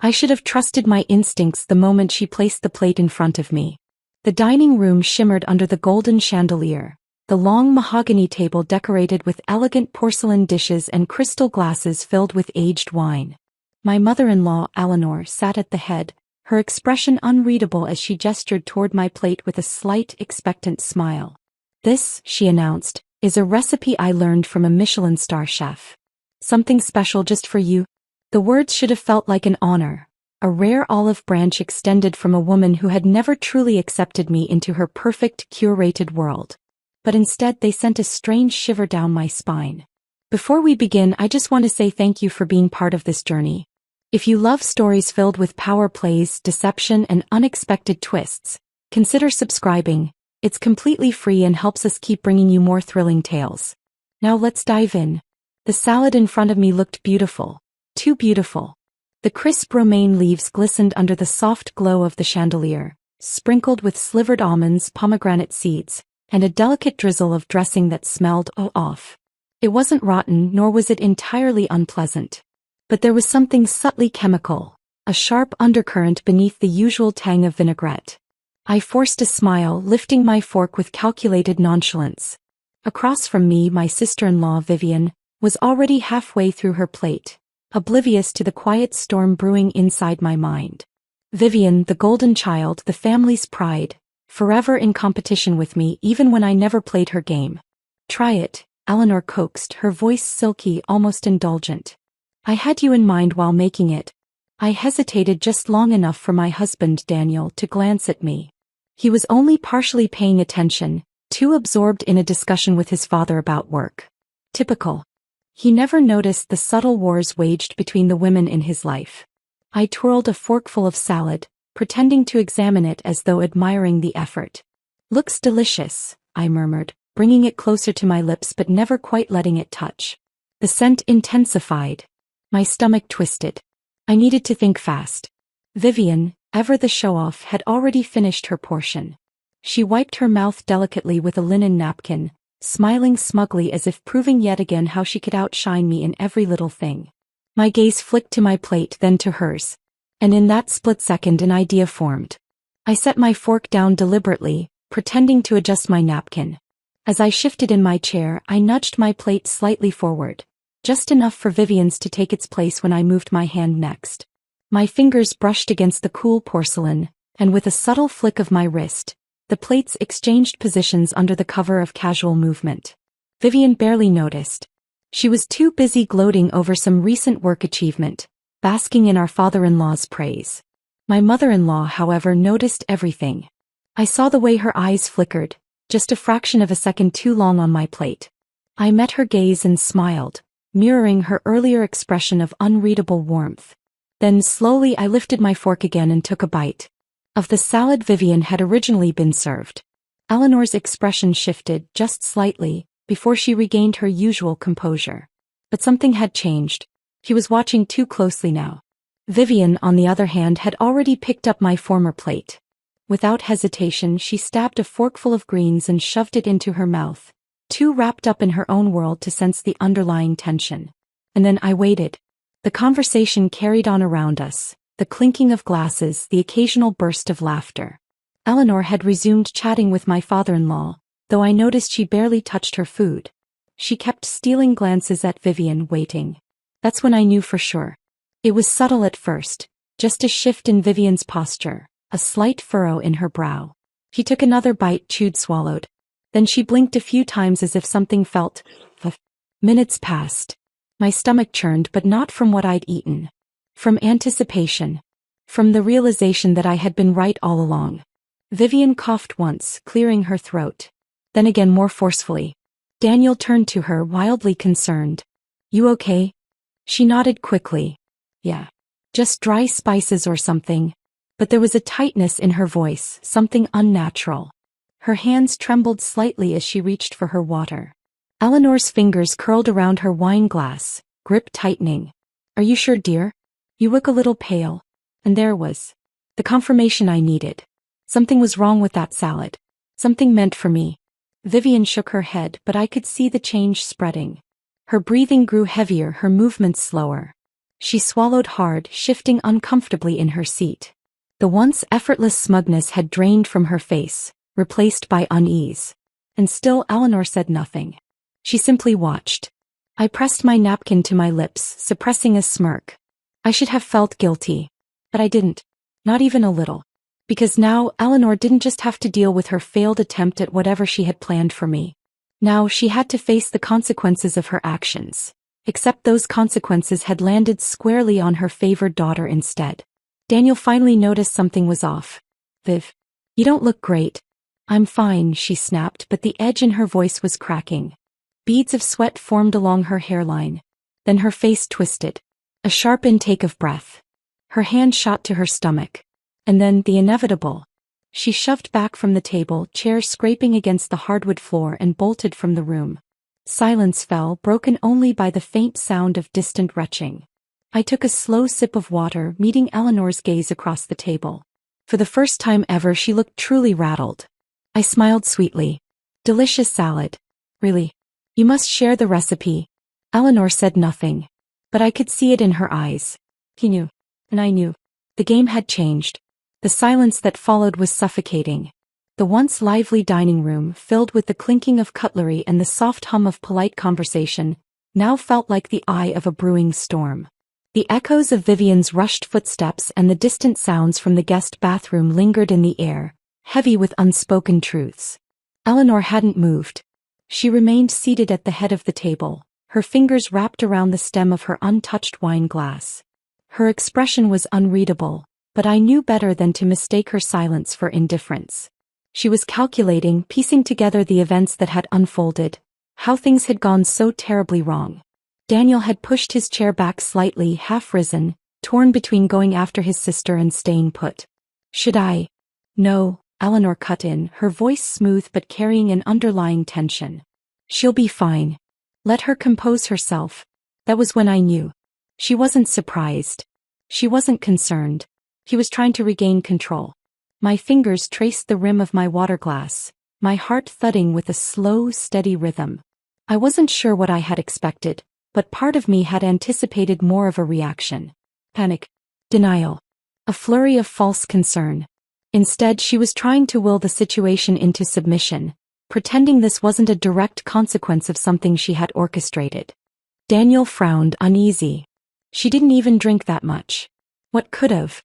I should have trusted my instincts the moment she placed the plate in front of me. The dining room shimmered under the golden chandelier, the long mahogany table decorated with elegant porcelain dishes and crystal glasses filled with aged wine. My mother-in-law, Eleanor, sat at the head, her expression unreadable as she gestured toward my plate with a slight, expectant smile. "This," she announced, "is a recipe I learned from a Michelin star chef. Something special just for you." The words should have felt like an honor, a rare olive branch extended from a woman who had never truly accepted me into her perfect, curated world. But instead they sent a strange shiver down my spine. "Before we begin, I just want to say thank you for being part of this journey. If you love stories filled with power plays, deception, and unexpected twists, consider subscribing. It's completely free and helps us keep bringing you more thrilling tales. Now let's dive in." The salad in front of me looked beautiful. Too beautiful. The crisp romaine leaves glistened under the soft glow of the chandelier, sprinkled with slivered almonds, pomegranate seeds, and a delicate drizzle of dressing that smelled off. It wasn't rotten, nor was it entirely unpleasant. But there was something subtly chemical, a sharp undercurrent beneath the usual tang of vinaigrette. I forced a smile, lifting my fork with calculated nonchalance. Across from me, my sister-in-law, Vivian, was already halfway through her plate, oblivious to the quiet storm brewing inside my mind. Vivian, the golden child, the family's pride, forever in competition with me even when I never played her game. "Try it," Eleanor coaxed, her voice silky, almost indulgent. "I had you in mind while making it." I hesitated just long enough for my husband, Daniel, to glance at me. He was only partially paying attention, too absorbed in a discussion with his father about work. Typical. He never noticed the subtle wars waged between the women in his life. I twirled a forkful of salad, pretending to examine it as though admiring the effort. "Looks delicious," I murmured, bringing it closer to my lips but never quite letting it touch. The scent intensified. My stomach twisted. I needed to think fast. Vivian, ever the show-off, had already finished her portion. She wiped her mouth delicately with a linen napkin, smiling smugly as if proving yet again how she could outshine me in every little thing. My gaze flicked to my plate, then to hers. And in that split second an idea formed. I set my fork down deliberately, pretending to adjust my napkin. As I shifted in my chair, I nudged my plate slightly forward, just enough for Vivian's to take its place when I moved my hand next. My fingers brushed against the cool porcelain, and with a subtle flick of my wrist, the plates exchanged positions under the cover of casual movement. Vivian barely noticed. She was too busy gloating over some recent work achievement, basking in our father-in-law's praise. My mother-in-law, however, noticed everything. I saw the way her eyes flickered, just a fraction of a second too long on my plate. I met her gaze and smiled, mirroring her earlier expression of unreadable warmth. Then slowly I lifted my fork again and took a bite. Of the salad Vivian had originally been served. Eleanor's expression shifted just slightly before she regained her usual composure. But something had changed. He was watching too closely now. Vivian, on the other hand, had already picked up my former plate. Without hesitation, she stabbed a forkful of greens and shoved it into her mouth, too wrapped up in her own world to sense the underlying tension. And then I waited. The conversation carried on around us, the clinking of glasses, the occasional burst of laughter. Eleanor had resumed chatting with my father-in-law, though I noticed she barely touched her food. She kept stealing glances at Vivian, waiting. That's when I knew for sure. It was subtle at first, just a shift in Vivian's posture, a slight furrow in her brow. He took another bite, chewed, swallowed. Then she blinked a few times as if something felt. Minutes passed. My stomach churned, but not from what I'd eaten. From anticipation. From the realization that I had been right all along. Vivian coughed once, clearing her throat. Then again more forcefully. Daniel turned to her, wildly concerned. "You okay?" She nodded quickly. "Yeah. Just dry spices or something." But there was a tightness in her voice, something unnatural. Her hands trembled slightly as she reached for her water. Eleanor's fingers curled around her wine glass, grip tightening. "Are you sure, dear? You look a little pale." And there was the confirmation I needed. Something was wrong with that salad. Something meant for me. Vivian shook her head, but I could see the change spreading. Her breathing grew heavier, her movements slower. She swallowed hard, shifting uncomfortably in her seat. The once effortless smugness had drained from her face, replaced by unease. And still Eleanor said nothing. She simply watched. I pressed my napkin to my lips, suppressing a smirk. I should have felt guilty. But I didn't. Not even a little. Because now Eleanor didn't just have to deal with her failed attempt at whatever she had planned for me. Now she had to face the consequences of her actions. Except those consequences had landed squarely on her favored daughter instead. Daniel finally noticed something was off. Viv, you don't look great. I'm fine, she snapped, but the edge in her voice was cracking. Beads of sweat formed along her hairline. Then her face twisted. A sharp intake of breath. Her hand shot to her stomach. And then the inevitable. She shoved back from the table, chair scraping against the hardwood floor, and bolted from the room. Silence fell, broken only by the faint sound of distant retching. I took a slow sip of water, meeting Eleanor's gaze across the table. For the first time ever, she looked truly rattled. I smiled sweetly. Delicious salad. Really? You must share the recipe. Eleanor said nothing. But I could see it in her eyes. He knew. And I knew. The game had changed. The silence that followed was suffocating. The once lively dining room, filled with the clinking of cutlery and the soft hum of polite conversation, now felt like the eye of a brewing storm. The echoes of Vivian's rushed footsteps and the distant sounds from the guest bathroom lingered in the air, heavy with unspoken truths. Eleanor hadn't moved. She remained seated at the head of the table, her fingers wrapped around the stem of her untouched wine glass. Her expression was unreadable, but I knew better than to mistake her silence for indifference. She was calculating, piecing together the events that had unfolded, how things had gone so terribly wrong. Daniel had pushed his chair back slightly, half risen, torn between going after his sister and staying put. Should I? No, Eleanor cut in, her voice smooth but carrying an underlying tension. She'll be fine. Let her compose herself. That was when I knew. She wasn't surprised. She wasn't concerned. He was trying to regain control. My fingers traced the rim of my water glass, my heart thudding with a slow, steady rhythm. I wasn't sure what I had expected, but part of me had anticipated more of a reaction. Panic. Denial. A flurry of false concern. Instead, she was trying to will the situation into submission, pretending this wasn't a direct consequence of something she had orchestrated. Daniel frowned, uneasy. She didn't even drink that much. What could have?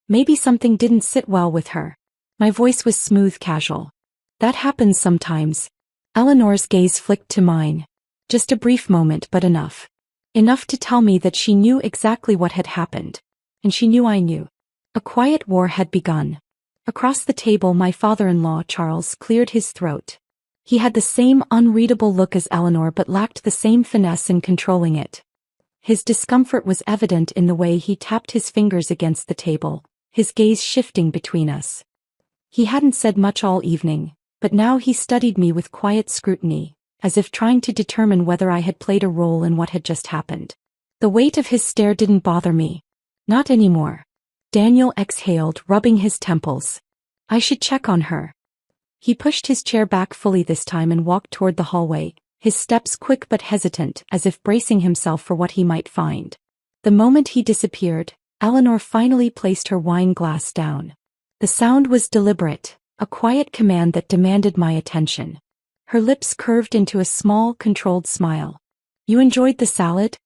Maybe something didn't sit well with her. My voice was smooth, casual. That happens sometimes. Eleanor's gaze flicked to mine. Just a brief moment, but enough. Enough to tell me that she knew exactly what had happened. And she knew I knew. A quiet war had begun. Across the table, my father-in-law, Charles, cleared his throat. He had the same unreadable look as Eleanor but lacked the same finesse in controlling it. His discomfort was evident in the way he tapped his fingers against the table, his gaze shifting between us. He hadn't said much all evening, but now he studied me with quiet scrutiny, as if trying to determine whether I had played a role in what had just happened. The weight of his stare didn't bother me. Not anymore. Daniel exhaled, rubbing his temples. I should check on her. He pushed his chair back fully this time and walked toward the hallway, his steps quick but hesitant, as if bracing himself for what he might find. The moment he disappeared, Eleanor finally placed her wine glass down. The sound was deliberate, a quiet command that demanded my attention. Her lips curved into a small, controlled smile. You enjoyed the salad?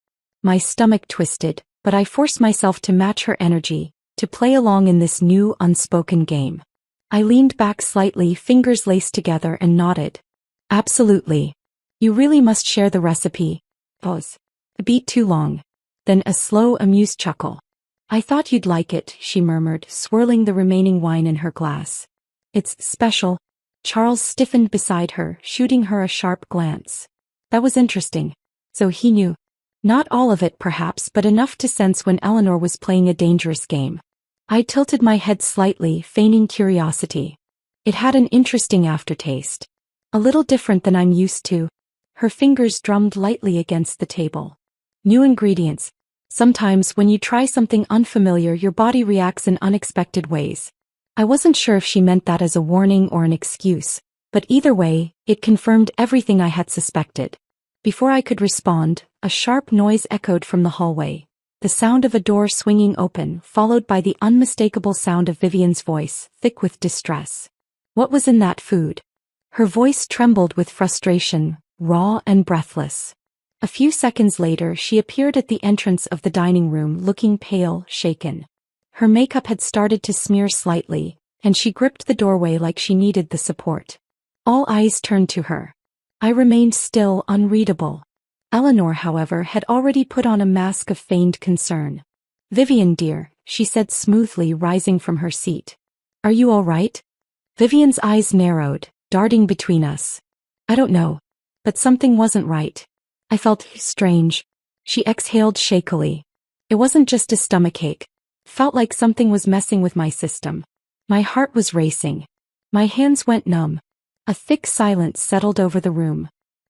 My stomach twisted, but I forced myself to match her energy, to play along in this new, unspoken game. I leaned back slightly, fingers laced together, and nodded. Absolutely. You really must share the recipe. Pause. A beat too long. Then a slow, amused chuckle. I thought you'd like it, she murmured, swirling the remaining wine in her glass. It's special. Charles stiffened beside her, shooting her a sharp glance. That was interesting. So he knew. Not all of it perhaps, but enough to sense when Eleanor was playing a dangerous game. I tilted my head slightly, feigning curiosity. It had an interesting aftertaste. A little different than I'm used to. Her fingers drummed lightly against the table. New ingredients. Sometimes when you try something unfamiliar, your body reacts in unexpected ways. I wasn't sure if she meant that as a warning or an excuse, but either way, it confirmed everything I had suspected. Before I could respond, a sharp noise echoed from the hallway. the sound of a door swinging open, followed by the unmistakable sound of Vivian's voice, thick with distress. What was in that food? Her voice trembled with frustration, raw and breathless. A few seconds later, she appeared at the entrance of the dining room, looking pale, shaken. Her makeup had started to smear slightly, and she gripped the doorway like she needed the support. All eyes turned to her. I remained still, unreadable. Eleanor, however, had already put on a mask of feigned concern. "Vivian, dear," she said smoothly, rising from her seat. "Are you all right?" Vivian's eyes narrowed, darting between us. "I don't know. But something wasn't right. I felt strange." She exhaled shakily. "It wasn't just a stomachache. Felt like something was messing with my system. My heart was racing. My hands went numb." A thick silence settled over the room.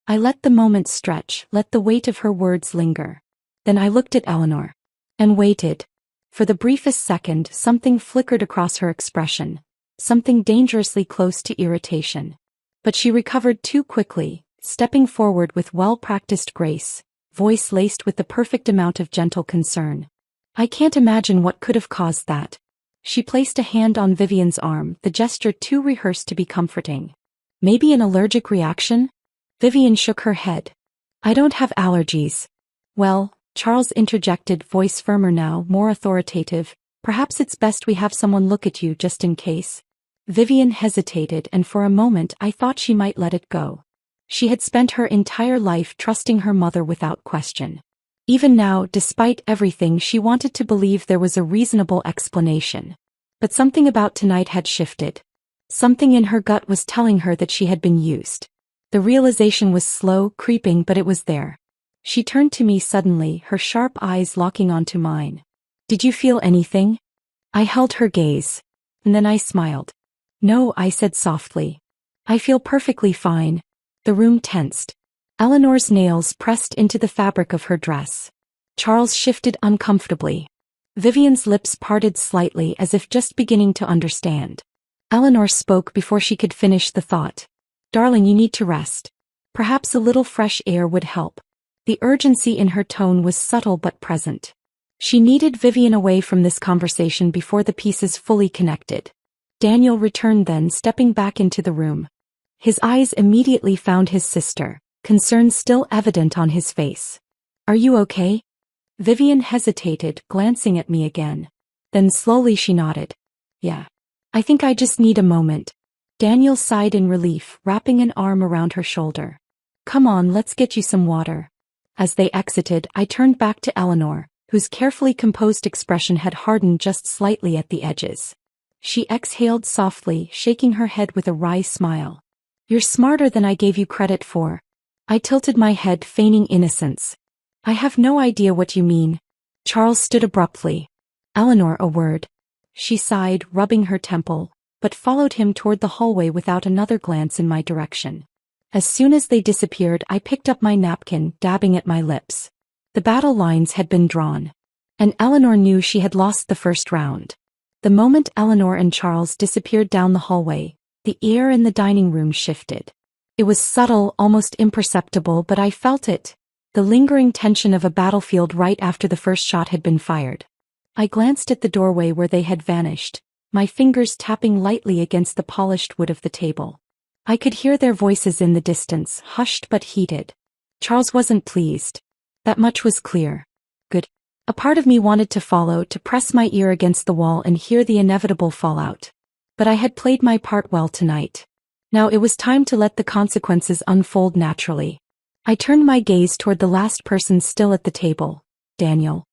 I let the moment stretch, let the weight of her words linger. Then I looked at Eleanor. And waited. For the briefest second, something flickered across her expression. Something dangerously close to irritation. But she recovered too quickly, stepping forward with well-practiced grace, voice laced with the perfect amount of gentle concern. "I can't imagine what could have caused that." She placed a hand on Vivian's arm, the gesture too rehearsed to be comforting. "Maybe an allergic reaction?" Vivian shook her head. "I don't have allergies." "Well," Charles interjected, voice firmer now, more authoritative, "perhaps it's best we have someone look at you just in case." Vivian hesitated, and for a moment I thought she might let it go. She had spent her entire life trusting her mother without question. Even now, despite everything, she wanted to believe there was a reasonable explanation. But something about tonight had shifted. Something in her gut was telling her that she had been used. The realization was slow, creeping, but it was there. She turned to me suddenly, her sharp eyes locking onto mine. "Did you feel anything?" I held her gaze. And then I smiled. "No," I said softly. "I feel perfectly fine." The room tensed. Eleanor's nails pressed into the fabric of her dress. Charles shifted uncomfortably. Vivian's lips parted slightly as if just beginning to understand. Eleanor spoke before she could finish the thought. "Darling, you need to rest. Perhaps a little fresh air would help." The urgency in her tone was subtle but present. She needed Vivian away from this conversation before the pieces fully connected. Daniel returned then, stepping back into the room. His eyes immediately found his sister, concern still evident on his face. "Are you okay?" Vivian hesitated, glancing at me again. Then slowly she nodded. "Yeah. I think I just need a moment." Daniel sighed in relief, wrapping an arm around her shoulder. "Come on, let's get you some water." As they exited, I turned back to Eleanor, whose carefully composed expression had hardened just slightly at the edges. She exhaled softly, shaking her head with a wry smile. "You're smarter than I gave you credit for." I tilted my head, feigning innocence. "I have no idea what you mean." Charles stood abruptly. "Eleanor, a word." She sighed, rubbing her temple, but followed him toward the hallway without another glance in my direction. As soon as they disappeared, I picked up my napkin, dabbing at my lips. The battle lines had been drawn. And Eleanor knew she had lost the first round. The moment Eleanor and Charles disappeared down the hallway, the air in the dining room shifted. It was subtle, almost imperceptible, but I felt it. The lingering tension of a battlefield right after the first shot had been fired. I glanced at the doorway where they had vanished, my fingers tapping lightly against the polished wood of the table. I could hear their voices in the distance, hushed but heated. Charles wasn't pleased. That much was clear. Good. A part of me wanted to follow, to press my ear against the wall and hear the inevitable fallout. But I had played my part well tonight. Now it was time to let the consequences unfold naturally. I turned my gaze toward the last person still at the table, Daniel.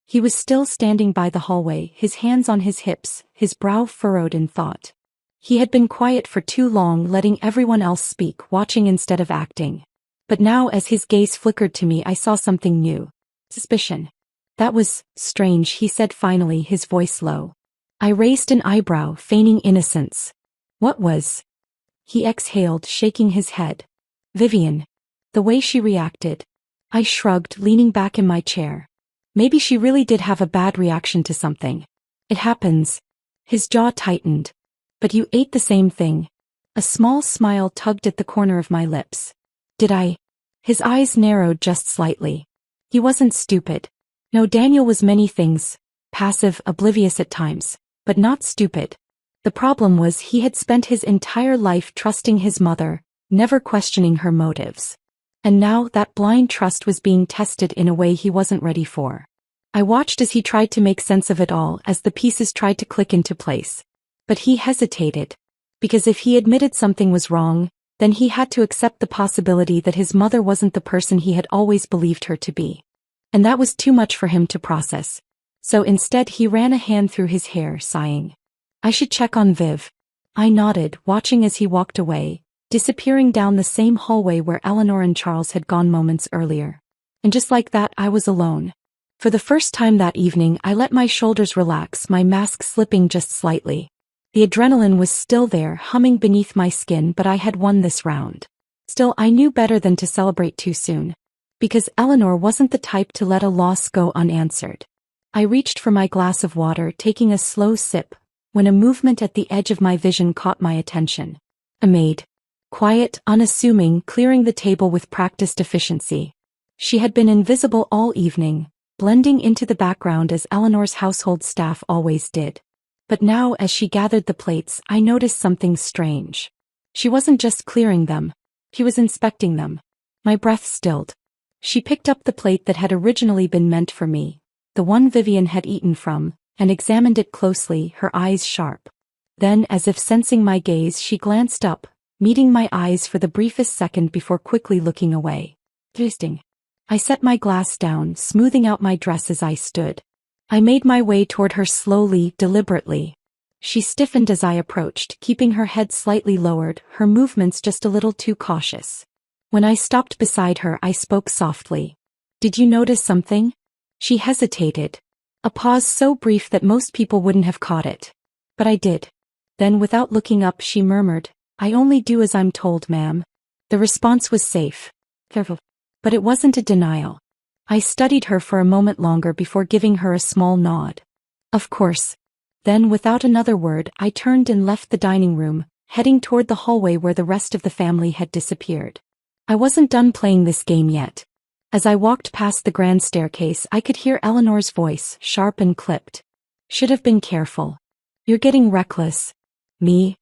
He was still standing by the hallway, his hands on his hips, his brow furrowed in thought. He had been quiet for too long, letting everyone else speak, watching instead of acting. But now, as his gaze flickered to me, I saw something new. Suspicion. "That was strange," he said finally, his voice low. I raised an eyebrow, feigning innocence. "What was?" He exhaled, shaking his head. "Vivian. The way she reacted." I shrugged, leaning back in my chair. Maybe she really did have a bad reaction to something. It happens. His jaw tightened. "But you ate the same thing." A small smile tugged at the corner of my lips. "Did I?" His eyes narrowed just slightly. He wasn't stupid. No, Daniel was many things. Passive, oblivious at times, but not stupid. The problem was he had spent his entire life trusting his mother, never questioning her motives. And now that blind trust was being tested in a way he wasn't ready for. I watched as he tried to make sense of it all, as the pieces tried to click into place. But he hesitated. Because if he admitted something was wrong, then he had to accept the possibility that his mother wasn't the person he had always believed her to be. And that was too much for him to process. So instead he ran a hand through his hair, sighing. I should check on Viv. I nodded, watching as he walked away, disappearing down the same hallway where Eleanor and Charles had gone moments earlier. And just like that, I was alone. For the first time that evening, I let my shoulders relax, my mask slipping just slightly. The adrenaline was still there, humming beneath my skin, but I had won this round. Still, I knew better than to celebrate too soon. Because Eleanor wasn't the type to let a loss go unanswered. I reached for my glass of water, taking a slow sip, when a movement at the edge of my vision caught my attention. A maid. Quiet, unassuming, clearing the table with practiced efficiency. She had been invisible all evening, blending into the background as Eleanor's household staff always did. But now, as she gathered the plates, I noticed something strange. She wasn't just clearing them. She was inspecting them. My breath stilled. She picked up the plate that had originally been meant for me, the one Vivian had eaten from, and examined it closely, her eyes sharp. Then, as if sensing my gaze, she glanced up, meeting my eyes for the briefest second before quickly looking away. Interesting. I set my glass down, smoothing out my dress as I stood. I made my way toward her slowly, deliberately. She stiffened as I approached, keeping her head slightly lowered, her movements just a little too cautious. When I stopped beside her, I spoke softly. Did you notice something? She hesitated. A pause so brief that most people wouldn't have caught it. But I did. Then, without looking up, she murmured, I only do as I'm told, ma'am. The response was safe. Careful. But it wasn't a denial. I studied her for a moment longer before giving her a small nod. Of course. Then, without another word, I turned and left the dining room, heading toward the hallway where the rest of the family had disappeared. I wasn't done playing this game yet. As I walked past the grand staircase, I could hear Eleanor's voice, sharp and clipped. Should have been careful. You're getting reckless. Me?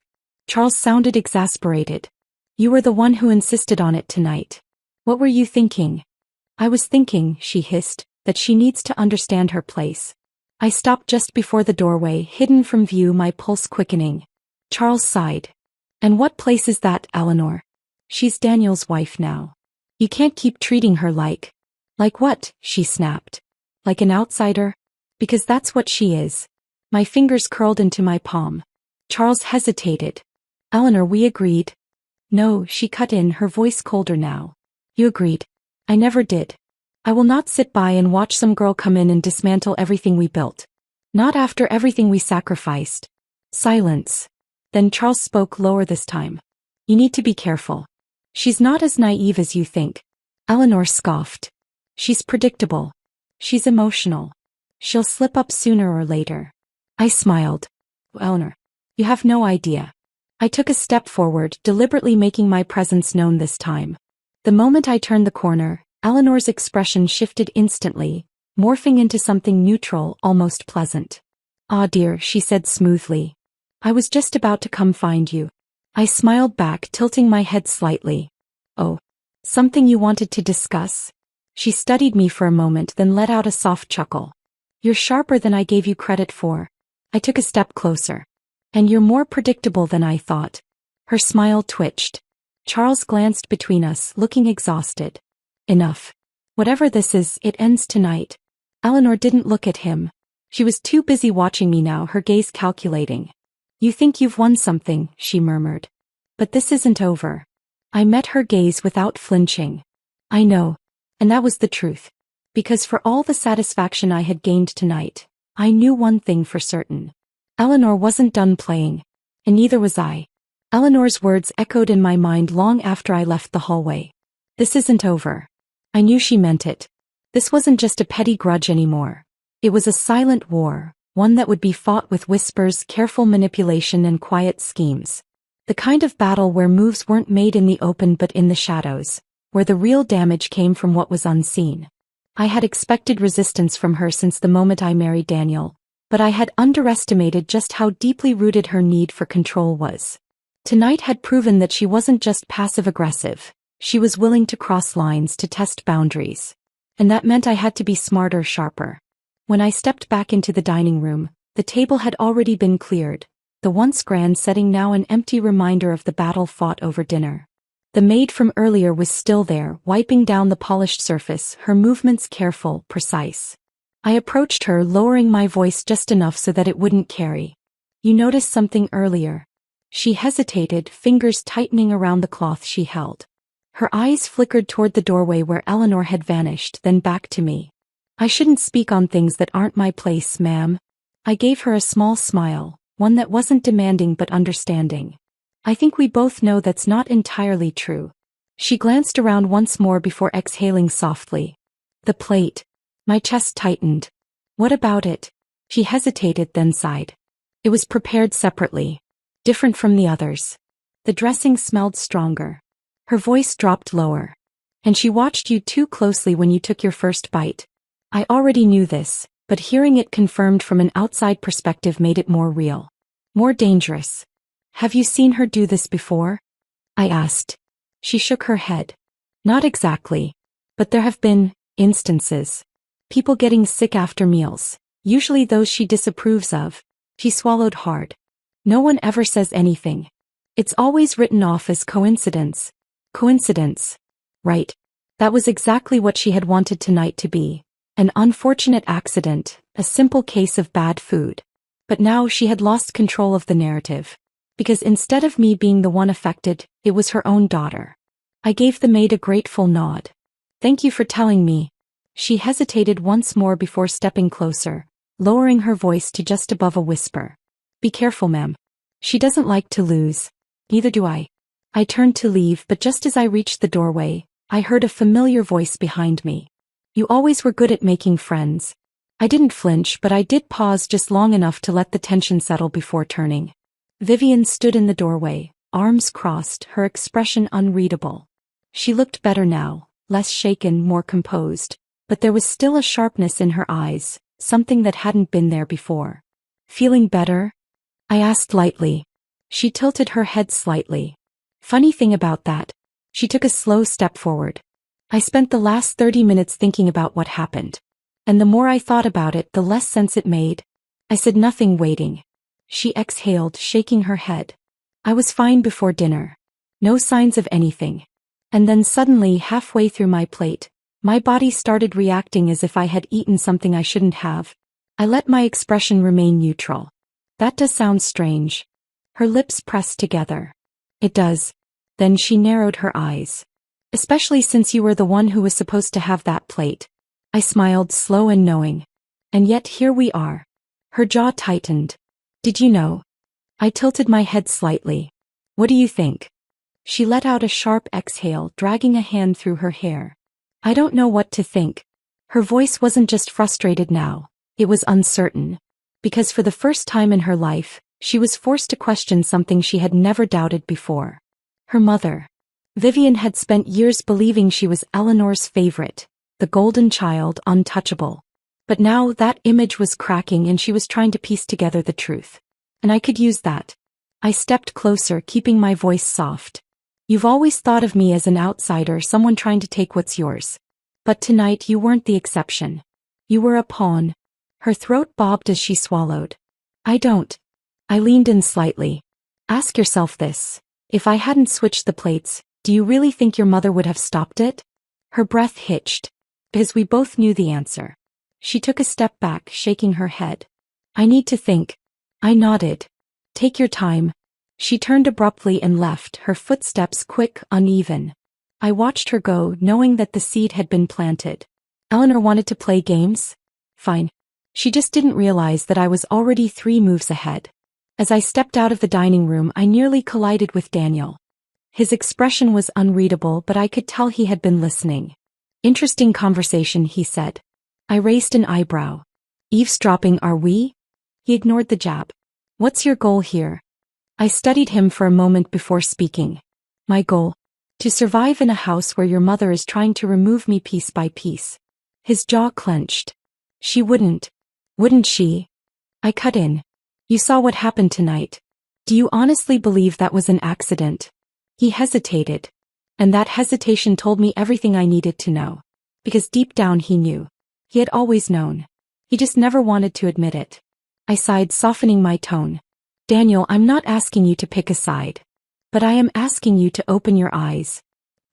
Charles sounded exasperated. You were the one who insisted on it tonight. What were you thinking? I was thinking, she hissed, that she needs to understand her place. I stopped just before the doorway, hidden from view, my pulse quickening. Charles sighed. And what place is that, Eleanor? She's Daniel's wife now. You can't keep treating her like what? She snapped. Like an outsider? Because that's what she is. My fingers curled into my palm. Charles hesitated. Eleanor, we agreed. No, she cut in, her voice colder now. You agreed. I never did. I will not sit by and watch some girl come in and dismantle everything we built. Not after everything we sacrificed. Silence. Then Charles spoke lower this time. You need to be careful. She's not as naive as you think. Eleanor scoffed. She's predictable. She's emotional. She'll slip up sooner or later. I smiled. Eleanor, you have no idea. I took a step forward, deliberately making my presence known this time. The moment I turned the corner, Eleanor's expression shifted instantly, morphing into something neutral, almost pleasant. Ah dear, she said smoothly. I was just about to come find you. I smiled back, tilting my head slightly. Oh, something you wanted to discuss? She studied me for a moment, then let out a soft chuckle. You're sharper than I gave you credit for. I took a step closer. And you're more predictable than I thought. Her smile twitched. Charles glanced between us, looking exhausted. Enough. Whatever this is, it ends tonight. Eleanor didn't look at him. She was too busy watching me now, her gaze calculating. You think you've won something, she murmured. But this isn't over. I met her gaze without flinching. I know. And that was the truth. Because for all the satisfaction I had gained tonight, I knew one thing for certain. Eleanor wasn't done playing. And neither was I. Eleanor's words echoed in my mind long after I left the hallway. This isn't over. I knew she meant it. This wasn't just a petty grudge anymore. It was a silent war, one that would be fought with whispers, careful manipulation, and quiet schemes. The kind of battle where moves weren't made in the open but in the shadows, where the real damage came from what was unseen. I had expected resistance from her since the moment I married Daniel, but I had underestimated just how deeply rooted her need for control was. Tonight had proven that she wasn't just passive-aggressive, she was willing to cross lines to test boundaries. And that meant I had to be smarter, sharper. When I stepped back into the dining room, the table had already been cleared, the once grand setting now an empty reminder of the battle fought over dinner. The maid from earlier was still there, wiping down the polished surface, her movements careful, precise. I approached her, lowering my voice just enough so that it wouldn't carry. "You noticed something earlier?" She hesitated, fingers tightening around the cloth she held. Her eyes flickered toward the doorway where Eleanor had vanished, then back to me. "I shouldn't speak on things that aren't my place, ma'am." I gave her a small smile, one that wasn't demanding but understanding. "I think we both know that's not entirely true." She glanced around once more before exhaling softly. "The plate." My chest tightened. "What about it?" She hesitated, then sighed. "It was prepared separately. Different from the others. The dressing smelled stronger." Her voice dropped lower. "And she watched you too closely when you took your first bite." I already knew this, but hearing it confirmed from an outside perspective made it more real. More dangerous. "Have you seen her do this before?" I asked. She shook her head. "Not exactly. But there have been instances. People getting sick after meals, usually those she disapproves of." She swallowed hard. "No one ever says anything. It's always written off as coincidence." Coincidence. Right. That was exactly what she had wanted tonight to be. An unfortunate accident, a simple case of bad food. But now she had lost control of the narrative. Because instead of me being the one affected, it was her own daughter. I gave the maid a grateful nod. "Thank you for telling me." She hesitated once more before stepping closer, lowering her voice to just above a whisper. "Be careful, ma'am. She doesn't like to lose. Neither do I." I turned to leave, but just as I reached the doorway, I heard a familiar voice behind me. "You always were good at making friends." I didn't flinch, but I did pause just long enough to let the tension settle before turning. Vivian stood in the doorway, arms crossed, her expression unreadable. She looked better now, less shaken, more composed, but there was still a sharpness in her eyes, something that hadn't been there before. "Feeling better?" I asked lightly. She tilted her head slightly. "Funny thing about that." She took a slow step forward. "I spent the last 30 minutes thinking about what happened. And the more I thought about it, the less sense it made." I said nothing, waiting. She exhaled, shaking her head. "I was fine before dinner. No signs of anything. And then suddenly, halfway through my plate, my body started reacting as if I had eaten something I shouldn't have. I let my expression remain neutral." "That does sound strange." Her lips pressed together. "It does." Then she narrowed her eyes. "Especially since you were the one who was supposed to have that plate." I smiled, slow and knowing. "And yet here we are." Her jaw tightened. "Did you know?" I tilted my head slightly. "What do you think?" She let out a sharp exhale, dragging a hand through her hair. "I don't know what to think." Her voice wasn't just frustrated now, it was uncertain. Because for the first time in her life, she was forced to question something she had never doubted before. Her mother. Vivian had spent years believing she was Eleanor's favorite, the golden child, untouchable. But now that image was cracking and she was trying to piece together the truth. And I could use that. I stepped closer, keeping my voice soft. "You've always thought of me as an outsider, someone trying to take what's yours. But tonight you weren't the exception. You were a pawn." Her throat bobbed as she swallowed. "I don't." I leaned in slightly. "Ask yourself this. If I hadn't switched the plates, do you really think your mother would have stopped it?" Her breath hitched. Because we both knew the answer. She took a step back, shaking her head. "I need to think." I nodded. "Take your time." She turned abruptly and left, her footsteps quick, uneven. I watched her go, knowing that the seed had been planted. Eleanor wanted to play games? Fine. She just didn't realize that I was already 3 moves ahead. As I stepped out of the dining room, I nearly collided with Daniel. His expression was unreadable, but I could tell he had been listening. "Interesting conversation," he said. I raised an eyebrow. "Eavesdropping, are we?" He ignored the jab. "What's your goal here?" I studied him for a moment before speaking. "My goal? To survive in a house where your mother is trying to remove me piece by piece." His jaw clenched. She wouldn't. Wouldn't she? I cut in. You saw what happened tonight. Do you honestly believe that was an accident? He hesitated. And that hesitation told me everything I needed to know. Because deep down he knew. He had always known. He just never wanted to admit it. I sighed, softening my tone. Daniel, I'm not asking you to pick a side. But I am asking you to open your eyes.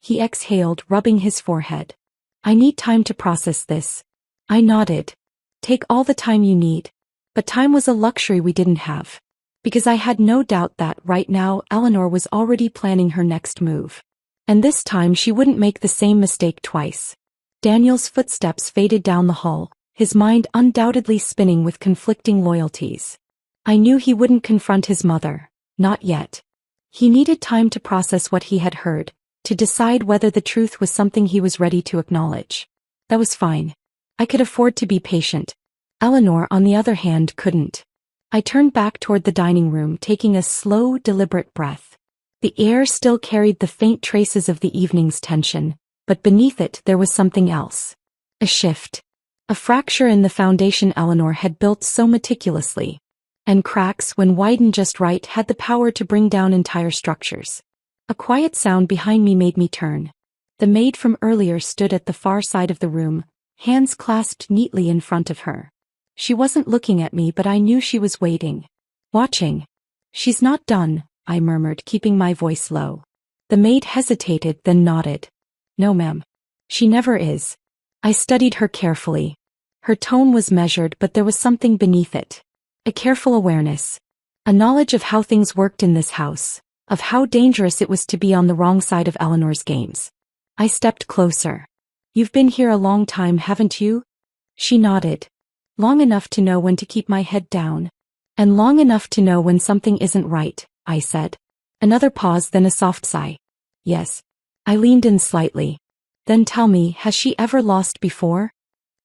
He exhaled, rubbing his forehead. I need time to process this. I nodded. Take all the time you need. But time was a luxury we didn't have. Because I had no doubt that, right now, Eleanor was already planning her next move. And this time she wouldn't make the same mistake twice. Daniel's footsteps faded down the hall, his mind undoubtedly spinning with conflicting loyalties. I knew he wouldn't confront his mother. Not yet. He needed time to process what he had heard, to decide whether the truth was something he was ready to acknowledge. That was fine. I could afford to be patient. Eleanor, on the other hand, couldn't. I turned back toward the dining room, taking a slow, deliberate breath. The air still carried the faint traces of the evening's tension, but beneath it there was something else. A shift. A fracture in the foundation Eleanor had built so meticulously. And cracks, when widened just right, had the power to bring down entire structures. A quiet sound behind me made me turn. The maid from earlier stood at the far side of the room, hands clasped neatly in front of her. She wasn't looking at me, but I knew she was waiting. Watching. She's not done, I murmured, keeping my voice low. The maid hesitated, then nodded. No, ma'am. She never is. I studied her carefully. Her tone was measured, but there was something beneath it. A careful awareness. A knowledge of how things worked in this house, of how dangerous it was to be on the wrong side of Eleanor's games. I stepped closer. You've been here a long time, haven't you? She nodded. Long enough to know when to keep my head down. And long enough to know when something isn't right, I said. Another pause, then a soft sigh. Yes. I leaned in slightly. Then tell me, has she ever lost before?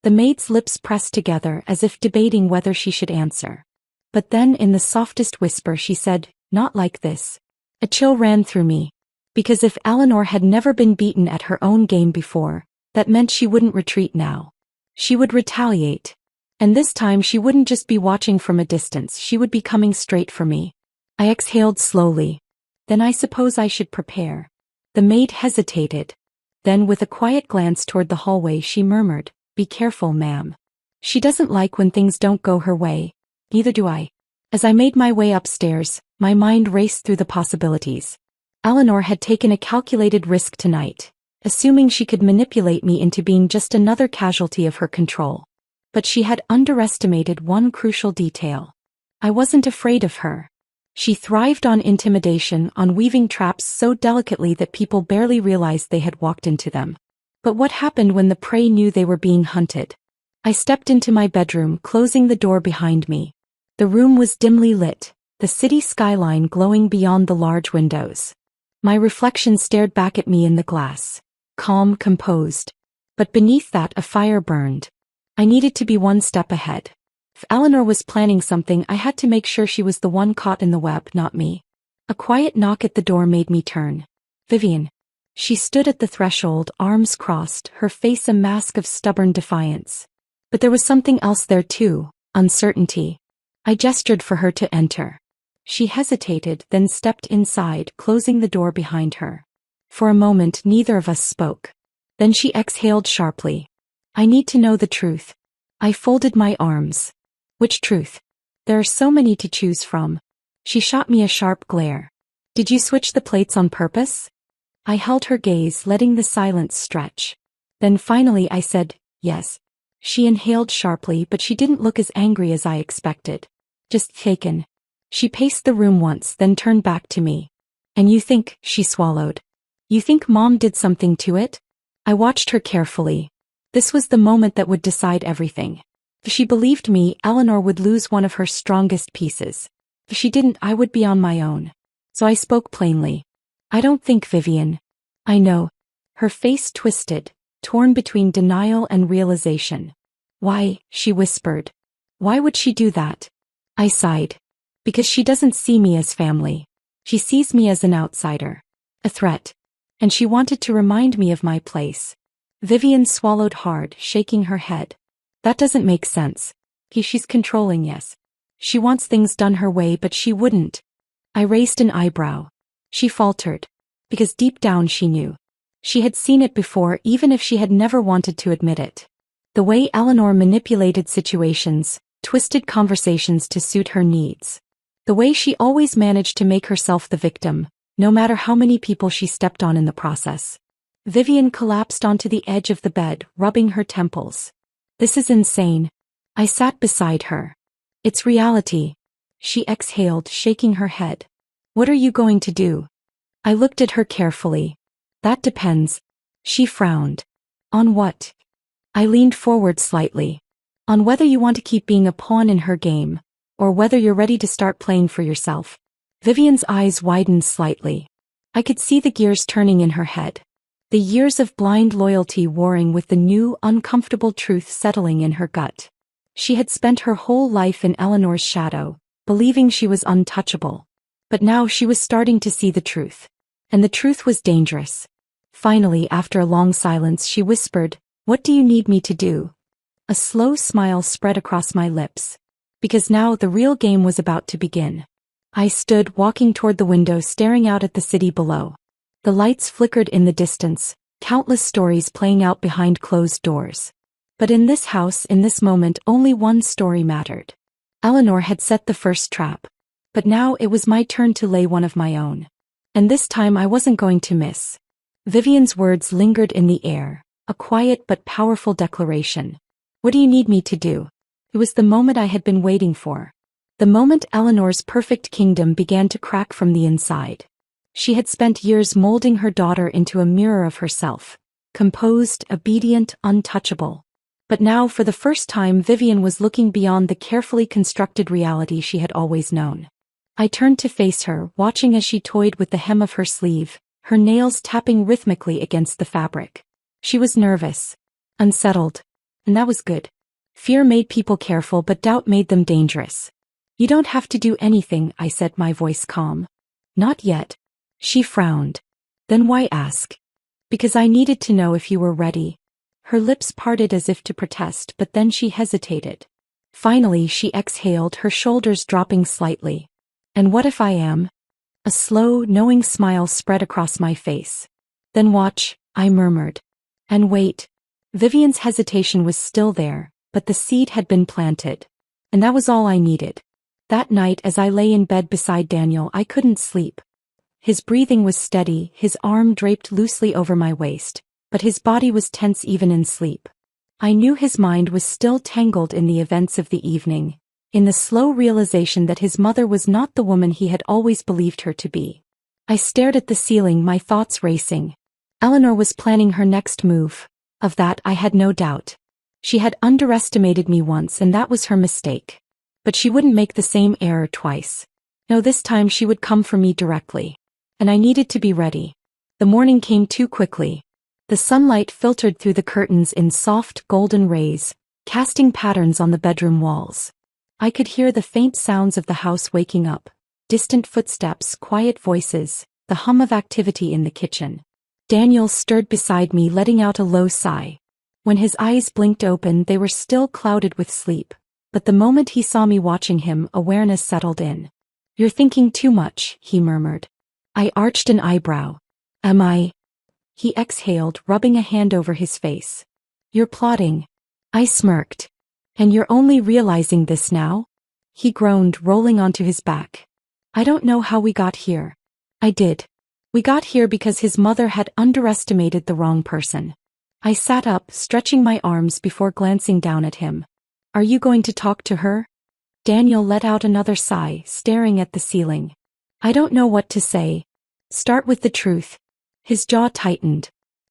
The maid's lips pressed together as if debating whether she should answer. But then in the softest whisper she said, not like this. A chill ran through me. Because if Eleanor had never been beaten at her own game before, that meant she wouldn't retreat now. She would retaliate. And this time she wouldn't just be watching from a distance, she would be coming straight for me. I exhaled slowly. Then I suppose I should prepare. The maid hesitated. Then with a quiet glance toward the hallway she murmured, be careful, ma'am. She doesn't like when things don't go her way. Neither do I. As I made my way upstairs, my mind raced through the possibilities. Eleanor had taken a calculated risk tonight, assuming she could manipulate me into being just another casualty of her control. But she had underestimated one crucial detail. I wasn't afraid of her. She thrived on intimidation, on weaving traps so delicately that people barely realized they had walked into them. But what happened when the prey knew they were being hunted? I stepped into my bedroom, closing the door behind me. The room was dimly lit, the city skyline glowing beyond the large windows. My reflection stared back at me in the glass, calm, composed. But beneath that a fire burned. I needed to be one step ahead. If Eleanor was planning something, I had to make sure she was the one caught in the web, not me. A quiet knock at the door made me turn. Vivian. She stood at the threshold, arms crossed, her face a mask of stubborn defiance. But there was something else there too, uncertainty. I gestured for her to enter. She hesitated, then stepped inside, closing the door behind her. For a moment neither of us spoke. Then she exhaled sharply. I need to know the truth. I folded my arms. Which truth? There are so many to choose from. She shot me a sharp glare. Did you switch the plates on purpose? I held her gaze, letting the silence stretch. Then finally I said, yes. She inhaled sharply, but she didn't look as angry as I expected. Just taken. She paced the room once, then turned back to me. And you think, she swallowed. You think Mom did something to it? I watched her carefully. This was the moment that would decide everything. If she believed me, Eleanor would lose one of her strongest pieces. If she didn't, I would be on my own. So I spoke plainly. I don't think, Vivian. I know. Her face twisted, torn between denial and realization. Why, she whispered. Why would she do that? I sighed. Because she doesn't see me as family. She sees me as an outsider. A threat. And she wanted to remind me of my place. Vivian swallowed hard, shaking her head. That doesn't make sense. She's controlling, yes. She wants things done her way, but she wouldn't. I raised an eyebrow. She faltered. Because deep down she knew. She had seen it before, even if she had never wanted to admit it. The way Eleanor manipulated situations, twisted conversations to suit her needs. The way she always managed to make herself the victim, no matter how many people she stepped on in the process. Vivian collapsed onto the edge of the bed, rubbing her temples. This is insane. I sat beside her. It's reality. She exhaled, shaking her head. What are you going to do? I looked at her carefully. That depends. She frowned. On what? I leaned forward slightly. On whether you want to keep being a pawn in her game, or whether you're ready to start playing for yourself. Vivian's eyes widened slightly. I could see the gears turning in her head. The years of blind loyalty warring with the new, uncomfortable truth settling in her gut. She had spent her whole life in Eleanor's shadow, believing she was untouchable. But now she was starting to see the truth. And the truth was dangerous. Finally, after a long silence, she whispered, "What do you need me to do?" A slow smile spread across my lips. Because now the real game was about to begin. I stood, walking toward the window, staring out at the city below. The lights flickered in the distance, countless stories playing out behind closed doors. But in this house, in this moment, only one story mattered. Eleanor had set the first trap. But now it was my turn to lay one of my own. And this time I wasn't going to miss. Vivian's words lingered in the air, a quiet but powerful declaration. What do you need me to do? It was the moment I had been waiting for. The moment Eleanor's perfect kingdom began to crack from the inside. She had spent years molding her daughter into a mirror of herself. Composed, obedient, untouchable. But now, for the first time, Vivian was looking beyond the carefully constructed reality she had always known. I turned to face her, watching as she toyed with the hem of her sleeve, her nails tapping rhythmically against the fabric. She was nervous. Unsettled. And that was good. Fear made people careful, but doubt made them dangerous. You don't have to do anything, I said, my voice calm. Not yet. She frowned. Then why ask? Because I needed to know if you were ready. Her lips parted as if to protest, but then she hesitated. Finally she exhaled, her shoulders dropping slightly. And what if I am? A slow, knowing smile spread across my face. Then watch, I murmured. And wait. Vivian's hesitation was still there, but the seed had been planted. And that was all I needed. That night, as I lay in bed beside Daniel, I couldn't sleep. His breathing was steady, his arm draped loosely over my waist, but his body was tense even in sleep. I knew his mind was still tangled in the events of the evening, in the slow realization that his mother was not the woman he had always believed her to be. I stared at the ceiling, my thoughts racing. Eleanor was planning her next move. Of that I had no doubt. She had underestimated me once, and that was her mistake. But she wouldn't make the same error twice. No, this time she would come for me directly. And I needed to be ready. The morning came too quickly. The sunlight filtered through the curtains in soft, golden rays, casting patterns on the bedroom walls. I could hear the faint sounds of the house waking up, distant footsteps, quiet voices, the hum of activity in the kitchen. Daniel stirred beside me, letting out a low sigh. When his eyes blinked open, they were still clouded with sleep. But the moment he saw me watching him, awareness settled in. "You're thinking too much," he murmured. I arched an eyebrow. "Am I?" He exhaled, rubbing a hand over his face. "You're plotting." I smirked. "And you're only realizing this now?" He groaned, rolling onto his back. "I don't know how we got here." I did. We got here because his mother had underestimated the wrong person. I sat up, stretching my arms before glancing down at him. "Are you going to talk to her?" Daniel let out another sigh, staring at the ceiling. "I don't know what to say." "Start with the truth." His jaw tightened.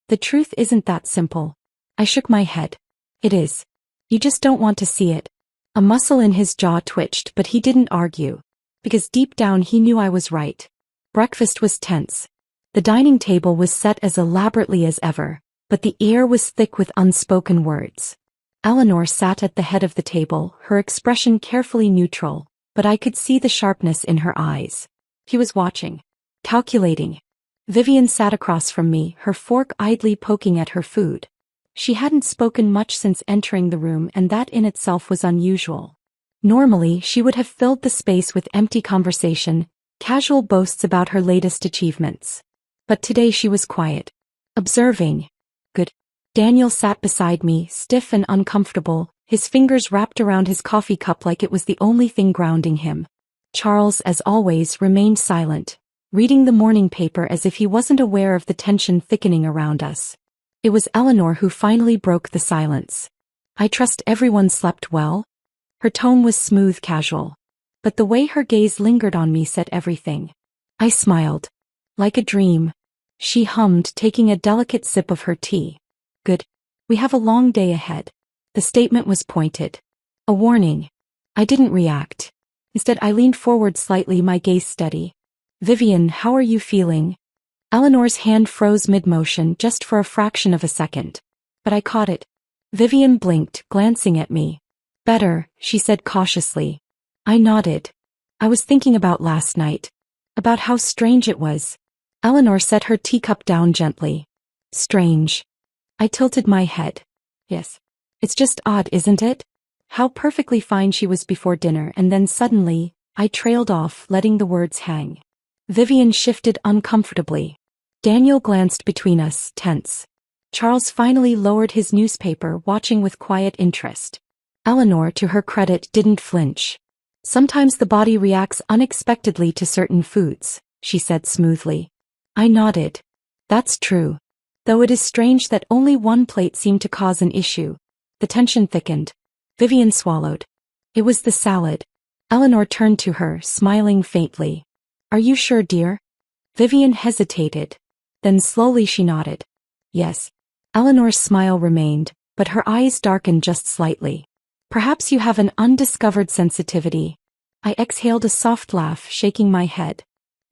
"The truth isn't that simple." I shook my head. "It is. You just don't want to see it." A muscle in his jaw twitched, but he didn't argue. Because deep down he knew I was right. Breakfast was tense. The dining table was set as elaborately as ever, but the air was thick with unspoken words. Eleanor sat at the head of the table, her expression carefully neutral, but I could see the sharpness in her eyes. He was watching. Calculating. Vivian sat across from me, her fork idly poking at her food. She hadn't spoken much since entering the room, and that in itself was unusual. Normally, she would have filled the space with empty conversation, casual boasts about her latest achievements. But today she was quiet. Observing. Good. Daniel sat beside me, stiff and uncomfortable, his fingers wrapped around his coffee cup like it was the only thing grounding him. Charles, as always, remained silent, reading the morning paper as if he wasn't aware of the tension thickening around us. It was Eleanor who finally broke the silence. "I trust everyone slept well?" Her tone was smooth, casual. But the way her gaze lingered on me said everything. I smiled. "Like a dream," she hummed, taking a delicate sip of her tea. "Good. We have a long day ahead." The statement was pointed. A warning. I didn't react. Instead, I leaned forward slightly, my gaze steady. "Vivian, how are you feeling?" Eleanor's hand froze mid-motion just for a fraction of a second. But I caught it. Vivian blinked, glancing at me. "Better," she said cautiously. I nodded. "I was thinking about last night. About how strange it was." Eleanor set her teacup down gently. "Strange." I tilted my head. "Yes. It's just odd, isn't it? How perfectly fine she was before dinner, and then suddenly, I trailed off, letting the words hang." Vivian shifted uncomfortably. Daniel glanced between us, tense. Charles finally lowered his newspaper, watching with quiet interest. Eleanor, to her credit, didn't flinch. "Sometimes the body reacts unexpectedly to certain foods," she said smoothly. I nodded. "That's true. Though it is strange that only one plate seemed to cause an issue." The tension thickened. Vivian swallowed. "It was the salad." Eleanor turned to her, smiling faintly. "Are you sure, dear?" Vivian hesitated. Then slowly she nodded. "Yes." Eleanor's smile remained, but her eyes darkened just slightly. "Perhaps you have an undiscovered sensitivity." I exhaled a soft laugh, shaking my head.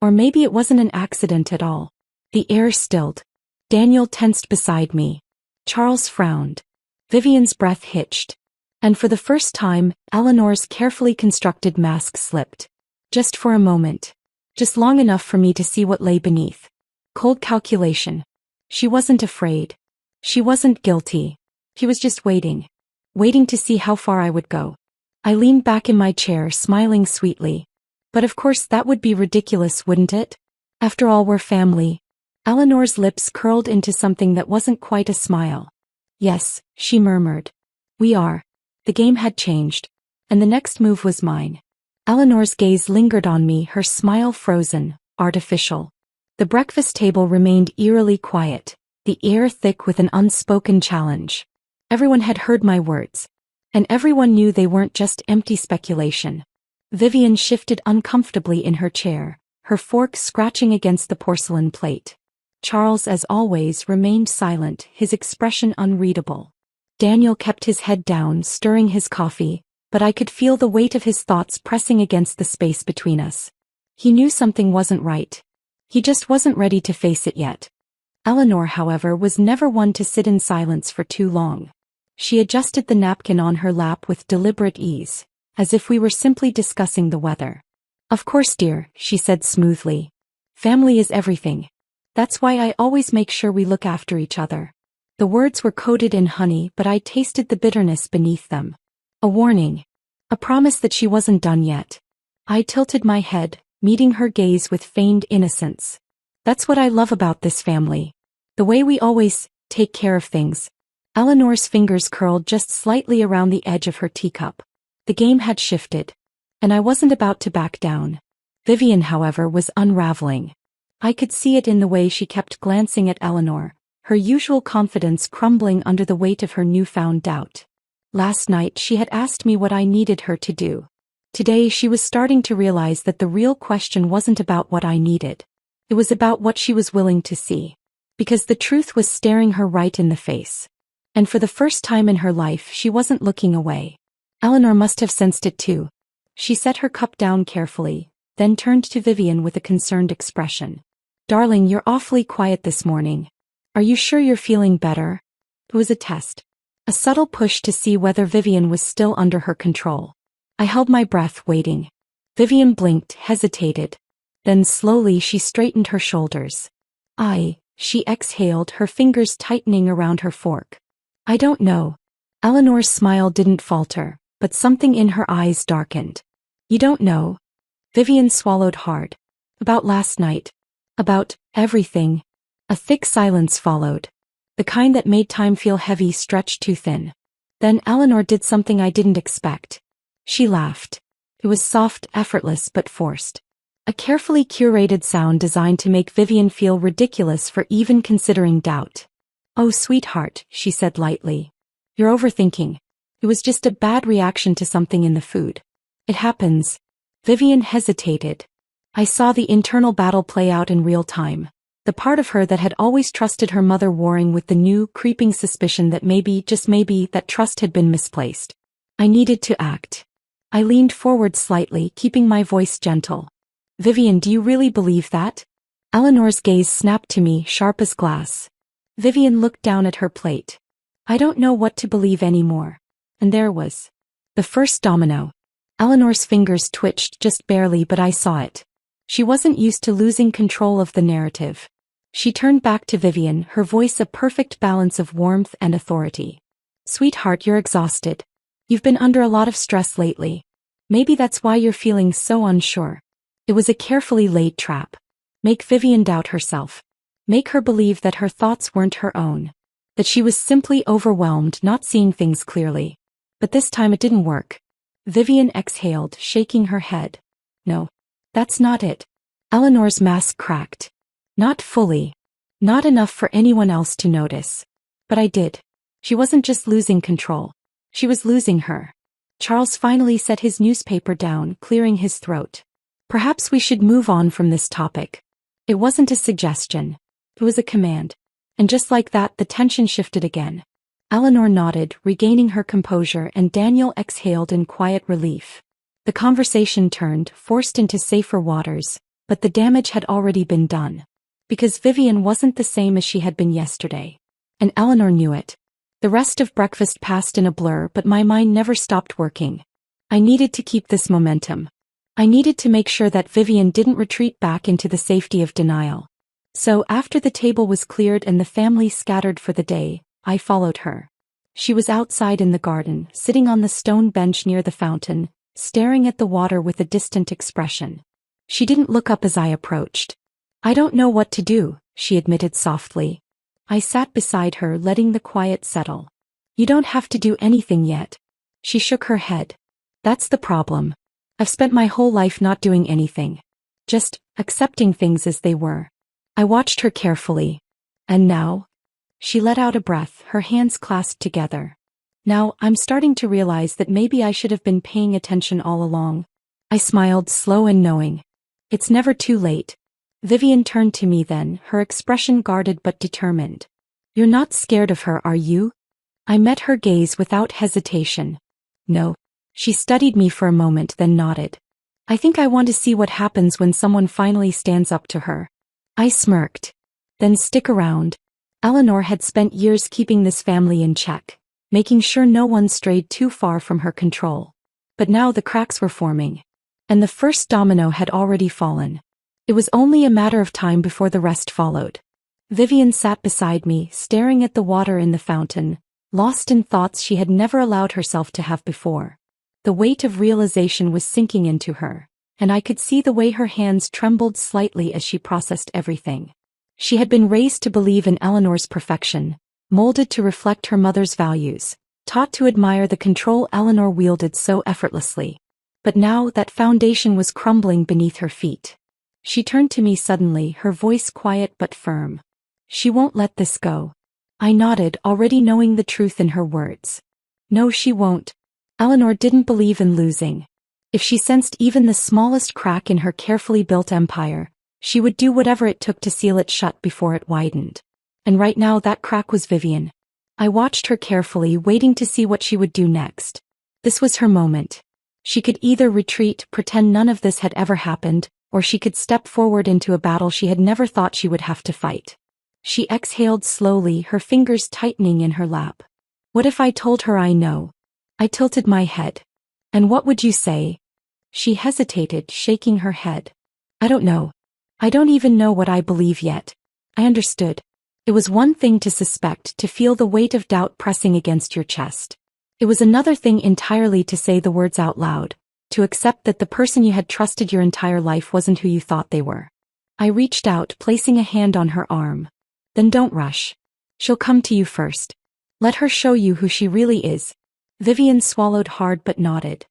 Or maybe it wasn't an accident at all. The air stilled. Daniel tensed beside me. Charles frowned. Vivian's breath hitched. And for the first time, Eleanor's carefully constructed mask slipped. Just for a moment. Just long enough for me to see what lay beneath. Cold calculation. She wasn't afraid. She wasn't guilty. She was just waiting. Waiting to see how far I would go. I leaned back in my chair, smiling sweetly. But of course that would be ridiculous, wouldn't it? After all, we're family. Eleanor's lips curled into something that wasn't quite a smile. "Yes," she murmured. "We are." The game had changed. And the next move was mine. Eleanor's gaze lingered on me, her smile frozen, artificial. The breakfast table remained eerily quiet, the air thick with an unspoken challenge. Everyone had heard my words. And everyone knew they weren't just empty speculation. Vivian shifted uncomfortably in her chair, her fork scratching against the porcelain plate. Charles, as always, remained silent, his expression unreadable. Daniel kept his head down, stirring his coffee, but I could feel the weight of his thoughts pressing against the space between us. He knew something wasn't right. He just wasn't ready to face it yet. Eleanor, however, was never one to sit in silence for too long. She adjusted the napkin on her lap with deliberate ease, as if we were simply discussing the weather. "Of course, dear," she said smoothly. "Family is everything. That's why I always make sure we look after each other." The words were coated in honey, but I tasted the bitterness beneath them. A warning. A promise that she wasn't done yet. I tilted my head, meeting her gaze with feigned innocence. "That's what I love about this family. The way we always take care of things." Eleanor's fingers curled just slightly around the edge of her teacup. The game had shifted. And I wasn't about to back down. Vivian, however, was unraveling. I could see it in the way she kept glancing at Eleanor, her usual confidence crumbling under the weight of her newfound doubt. Last night she had asked me what I needed her to do. Today she was starting to realize that the real question wasn't about what I needed. It was about what she was willing to see. Because the truth was staring her right in the face. And for the first time in her life she wasn't looking away. Eleanor must have sensed it too. She set her cup down carefully, then turned to Vivian with a concerned expression. "Darling, you're awfully quiet this morning. Are you sure you're feeling better?" It was a test. A subtle push to see whether Vivian was still under her control. I held my breath, waiting. Vivian blinked, hesitated. Then slowly she straightened her shoulders. She exhaled, her fingers tightening around her fork. I don't know. Eleanor's smile didn't falter, but something in her eyes darkened. You don't know? Vivian swallowed hard. About last night. About everything. A thick silence followed. The kind that made time feel heavy, stretched too thin. Then Eleanor did something I didn't expect. She laughed. It was soft, effortless, but forced. A carefully curated sound designed to make Vivian feel ridiculous for even considering doubt. Oh, sweetheart, she said lightly. You're overthinking. It was just a bad reaction to something in the food. It happens. Vivian hesitated. I saw the internal battle play out in real time. The part of her that had always trusted her mother warring with the new, creeping suspicion that maybe, just maybe, that trust had been misplaced. I needed to act. I leaned forward slightly, keeping my voice gentle. Vivian, do you really believe that? Eleanor's gaze snapped to me, sharp as glass. Vivian looked down at her plate. I don't know what to believe anymore. And there was the first domino. Eleanor's fingers twitched just barely, but I saw it. She wasn't used to losing control of the narrative. She turned back to Vivian, her voice a perfect balance of warmth and authority. Sweetheart, you're exhausted. You've been under a lot of stress lately. Maybe that's why you're feeling so unsure. It was a carefully laid trap. Make Vivian doubt herself. Make her believe that her thoughts weren't her own. That she was simply overwhelmed, not seeing things clearly. But this time it didn't work. Vivian exhaled, shaking her head. No. That's not it. Eleanor's mask cracked. Not fully. Not enough for anyone else to notice. But I did. She wasn't just losing control. She was losing her. Charles finally set his newspaper down, clearing his throat. Perhaps we should move on from this topic. It wasn't a suggestion. It was a command. And just like that, the tension shifted again. Eleanor nodded, regaining her composure, and Daniel exhaled in quiet relief. The conversation turned, forced into safer waters, but the damage had already been done. Because Vivian wasn't the same as she had been yesterday. And Eleanor knew it. The rest of breakfast passed in a blur, but my mind never stopped working. I needed to keep this momentum. I needed to make sure that Vivian didn't retreat back into the safety of denial. So after the table was cleared and the family scattered for the day, I followed her. She was outside in the garden, sitting on the stone bench near the fountain, staring at the water with a distant expression. She didn't look up as I approached. I don't know what to do, she admitted softly. I sat beside her, letting the quiet settle. You don't have to do anything yet. She shook her head. That's the problem. I've spent my whole life not doing anything. Just accepting things as they were. I watched her carefully. And now? She let out a breath, her hands clasped together. Now, I'm starting to realize that maybe I should have been paying attention all along. I smiled, slow and knowing. It's never too late. Vivian turned to me then, her expression guarded but determined. You're not scared of her, are you? I met her gaze without hesitation. No. She studied me for a moment, then nodded. I think I want to see what happens when someone finally stands up to her. I smirked. Then stick around. Eleanor had spent years keeping this family in check, making sure no one strayed too far from her control. But now the cracks were forming. And the first domino had already fallen. It was only a matter of time before the rest followed. Vivian sat beside me, staring at the water in the fountain, lost in thoughts she had never allowed herself to have before. The weight of realization was sinking into her, and I could see the way her hands trembled slightly as she processed everything. She had been raised to believe in Eleanor's perfection, molded to reflect her mother's values, taught to admire the control Eleanor wielded so effortlessly. But now that foundation was crumbling beneath her feet. She turned to me suddenly, her voice quiet but firm. She won't let this go. I nodded, already knowing the truth in her words. No, she won't. Eleanor didn't believe in losing. If she sensed even the smallest crack in her carefully built empire, she would do whatever it took to seal it shut before it widened. And right now that crack was Vivian. I watched her carefully, waiting to see what she would do next. This was her moment. She could either retreat, pretend none of this had ever happened, or she could step forward into a battle she had never thought she would have to fight. She exhaled slowly, her fingers tightening in her lap. What if I told her I know? I tilted my head. And what would you say? She hesitated, shaking her head. I don't know. I don't even know what I believe yet. I understood. It was one thing to suspect, to feel the weight of doubt pressing against your chest. It was another thing entirely to say the words out loud, to accept that the person you had trusted your entire life wasn't who you thought they were. I reached out, placing a hand on her arm. Then don't rush. She'll come to you first. Let her show you who she really is. Vivian swallowed hard but nodded.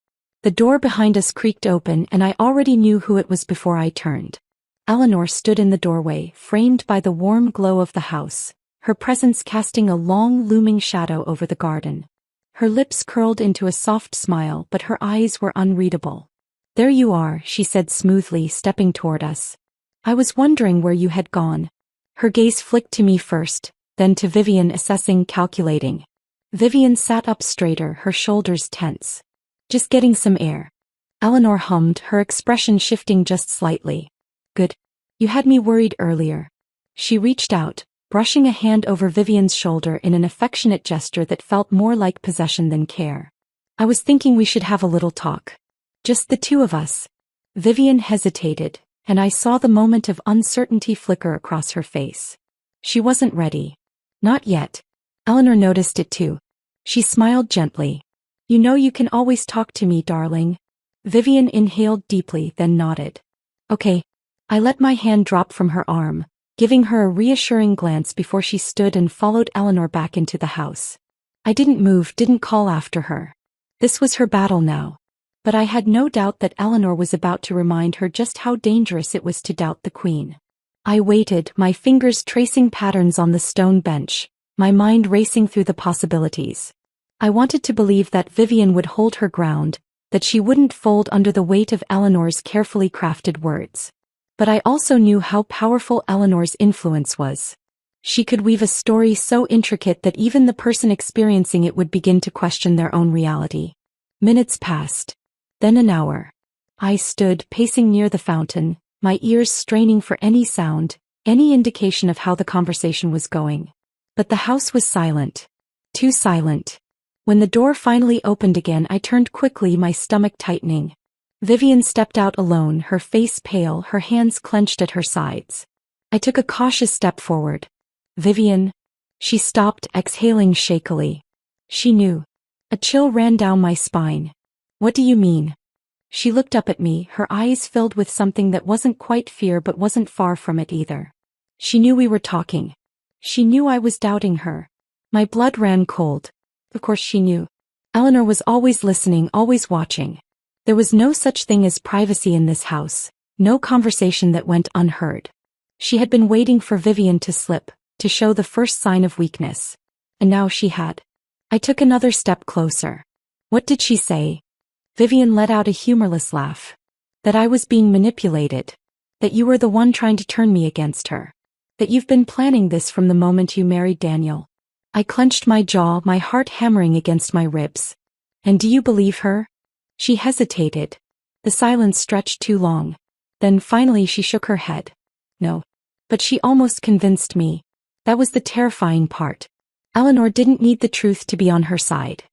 The door behind us creaked open and I already knew who it was before I turned. Eleanor stood in the doorway, framed by the warm glow of the house, her presence casting a long looming shadow over the garden. Her lips curled into a soft smile but her eyes were unreadable. "There you are," she said smoothly, stepping toward us. "I was wondering where you had gone." Her gaze flicked to me first, then to Vivian, assessing, calculating. Vivian sat up straighter, her shoulders tense. "Just getting some air." Eleanor hummed, her expression shifting just slightly. "Good. You had me worried earlier." She reached out, brushing a hand over Vivian's shoulder in an affectionate gesture that felt more like possession than care. "I was thinking we should have a little talk. Just the two of us." Vivian hesitated, and I saw the moment of uncertainty flicker across her face. She wasn't ready. Not yet. Eleanor noticed it too. She smiled gently. "You know you can always talk to me, darling." Vivian inhaled deeply, then nodded. "Okay." I let my hand drop from her arm, giving her a reassuring glance before she stood and followed Eleanor back into the house. I didn't move, didn't call after her. This was her battle now. But I had no doubt that Eleanor was about to remind her just how dangerous it was to doubt the queen. I waited, my fingers tracing patterns on the stone bench, my mind racing through the possibilities. I wanted to believe that Vivian would hold her ground, that she wouldn't fold under the weight of Eleanor's carefully crafted words. But I also knew how powerful Eleanor's influence was. She could weave a story so intricate that even the person experiencing it would begin to question their own reality. Minutes passed. Then an hour. I stood, pacing near the fountain, my ears straining for any sound, any indication of how the conversation was going. But the house was silent. Too silent. When the door finally opened again, I turned quickly, my stomach tightening. Vivian stepped out alone, her face pale, her hands clenched at her sides. I took a cautious step forward. "Vivian." She stopped, exhaling shakily. She knew. A chill ran down my spine. "What do you mean?" She looked up at me, her eyes filled with something that wasn't quite fear but wasn't far from it either. She knew we were talking. She knew I was doubting her. My blood ran cold. Of course she knew. Eleanor was always listening, always watching. There was no such thing as privacy in this house, no conversation that went unheard. She had been waiting for Vivian to slip, to show the first sign of weakness. And now she had. I took another step closer. "What did she say?" Vivian let out a humorless laugh. "That I was being manipulated. That you were the one trying to turn me against her. That you've been planning this from the moment you married Daniel." I clenched my jaw, my heart hammering against my ribs. "And do you believe her?" She hesitated. The silence stretched too long. Then finally she shook her head. "No." But she almost convinced me. That was the terrifying part. Eleanor didn't need the truth to be on her side.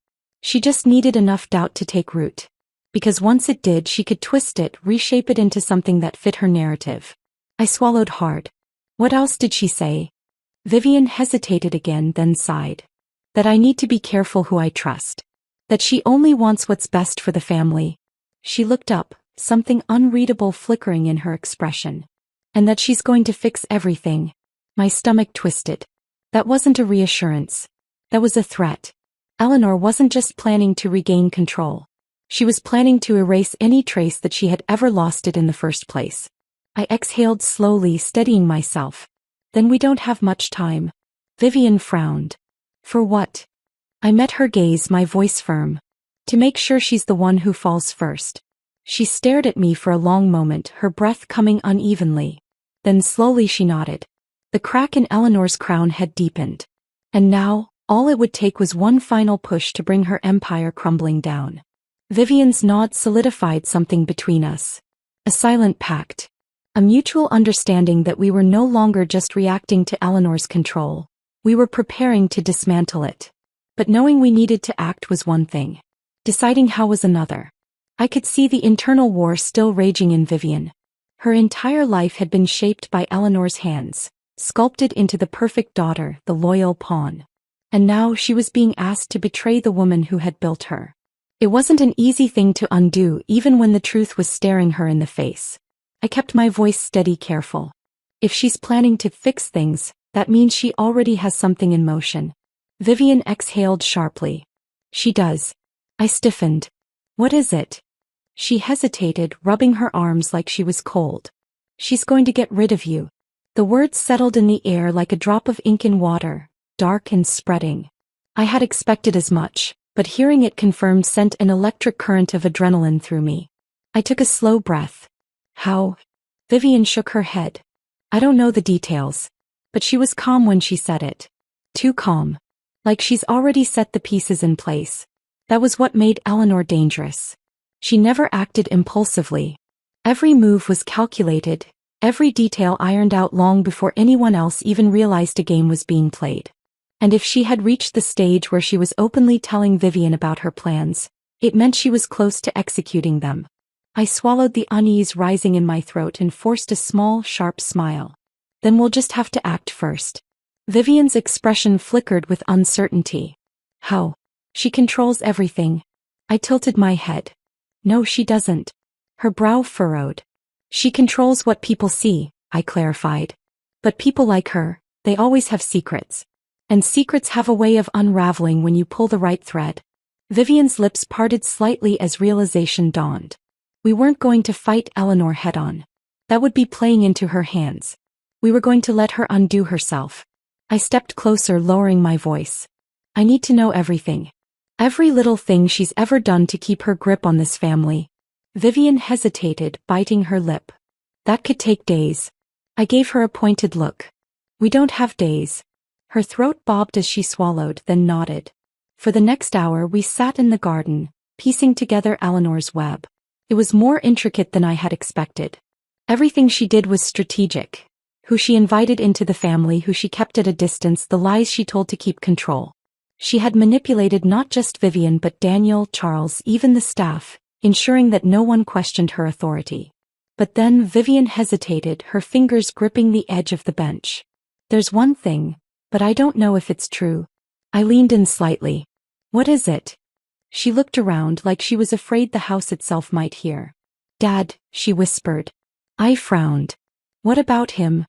She just needed enough doubt to take root. Because once it did, she could twist it, reshape it into something that fit her narrative. I swallowed hard. "What else did she say?" Vivian hesitated again, then sighed. "That I need to be careful who I trust. That she only wants what's best for the family." She looked up, something unreadable flickering in her expression. "And that she's going to fix everything." My stomach twisted. That wasn't a reassurance. That was a threat. Eleanor wasn't just planning to regain control. She was planning to erase any trace that she had ever lost it in the first place. I exhaled slowly, steadying myself. "Then we don't have much time." Vivian frowned. "For what?" I met her gaze, my voice firm. "To make sure she's the one who falls first." She stared at me for a long moment, her breath coming unevenly. Then slowly she nodded. The crack in Eleanor's crown had deepened. And now, all it would take was one final push to bring her empire crumbling down. Vivian's nod solidified something between us. A silent pact. A mutual understanding that we were no longer just reacting to Eleanor's control. We were preparing to dismantle it. But knowing we needed to act was one thing. Deciding how was another. I could see the internal war still raging in Vivian. Her entire life had been shaped by Eleanor's hands. sculpted into the perfect daughter, the loyal pawn. And now she was being asked to betray the woman who had built her. It wasn't an easy thing to undo even when the truth was staring her in the face. I kept my voice steady, careful. If she's planning to fix things, that means she already has something in motion. Vivian exhaled sharply. She does. I stiffened. What is it? She hesitated, rubbing her arms like she was cold. She's going to get rid of you. The words settled in the air like a drop of ink in water, dark and spreading. I had expected as much, but hearing it confirmed sent an electric current of adrenaline through me. I took a slow breath. How? Vivian shook her head. I don't know the details. But she was calm when she said it. Too calm. Like she's already set the pieces in place. That was what made Eleanor dangerous. She never acted impulsively. Every move was calculated, every detail ironed out long before anyone else even realized a game was being played. And if she had reached the stage where she was openly telling Vivian about her plans, it meant she was close to executing them. I swallowed the unease rising in my throat and forced a small, sharp smile. Then we'll just have to act first. Vivian's expression flickered with uncertainty. How? She controls everything. I tilted my head. No, she doesn't. Her brow furrowed. She controls what people see, I clarified. But people like her, they always have secrets. And secrets have a way of unraveling when you pull the right thread. Vivian's lips parted slightly as realization dawned. We weren't going to fight Eleanor head-on. That would be playing into her hands. We were going to let her undo herself. I stepped closer, lowering my voice. I need to know everything. Every little thing she's ever done to keep her grip on this family. Vivian hesitated, biting her lip. That could take days. I gave her a pointed look. We don't have days. Her throat bobbed as she swallowed, then nodded. For the next hour we sat in the garden, piecing together Eleanor's web. It was more intricate than I had expected. Everything she did was strategic. Who she invited into the family, who she kept at a distance, the lies she told to keep control. She had manipulated not just Vivian but Daniel, Charles, even the staff, ensuring that no one questioned her authority. But then Vivian hesitated, her fingers gripping the edge of the bench. There's one thing, but I don't know if it's true. I leaned in slightly. What is it? She looked around like she was afraid the house itself might hear. Dad, she whispered. I frowned. What about him?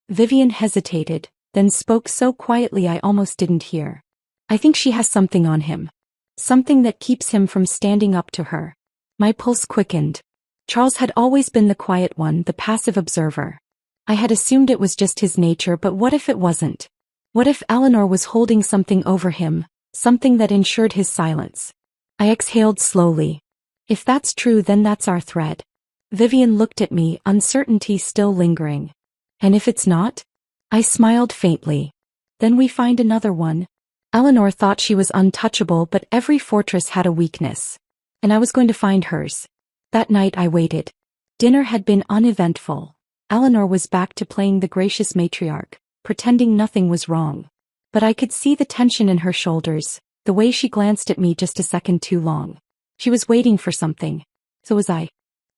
Vivian hesitated, then spoke so quietly I almost didn't hear. I think she has something on him. Something that keeps him from standing up to her. My pulse quickened. Charles had always been the quiet one, the passive observer. I had assumed it was just his nature, but what if it wasn't? What if Eleanor was holding something over him, something that ensured his silence? I exhaled slowly. If that's true, then that's our thread. Vivian looked at me, uncertainty still lingering. And if it's not? I smiled faintly. Then we find another one. Eleanor thought she was untouchable, but every fortress had a weakness. And I was going to find hers. That night I waited. Dinner had been uneventful. Eleanor was back to playing the gracious matriarch, pretending nothing was wrong. But I could see the tension in her shoulders, the way she glanced at me just a second too long. She was waiting for something. So was I.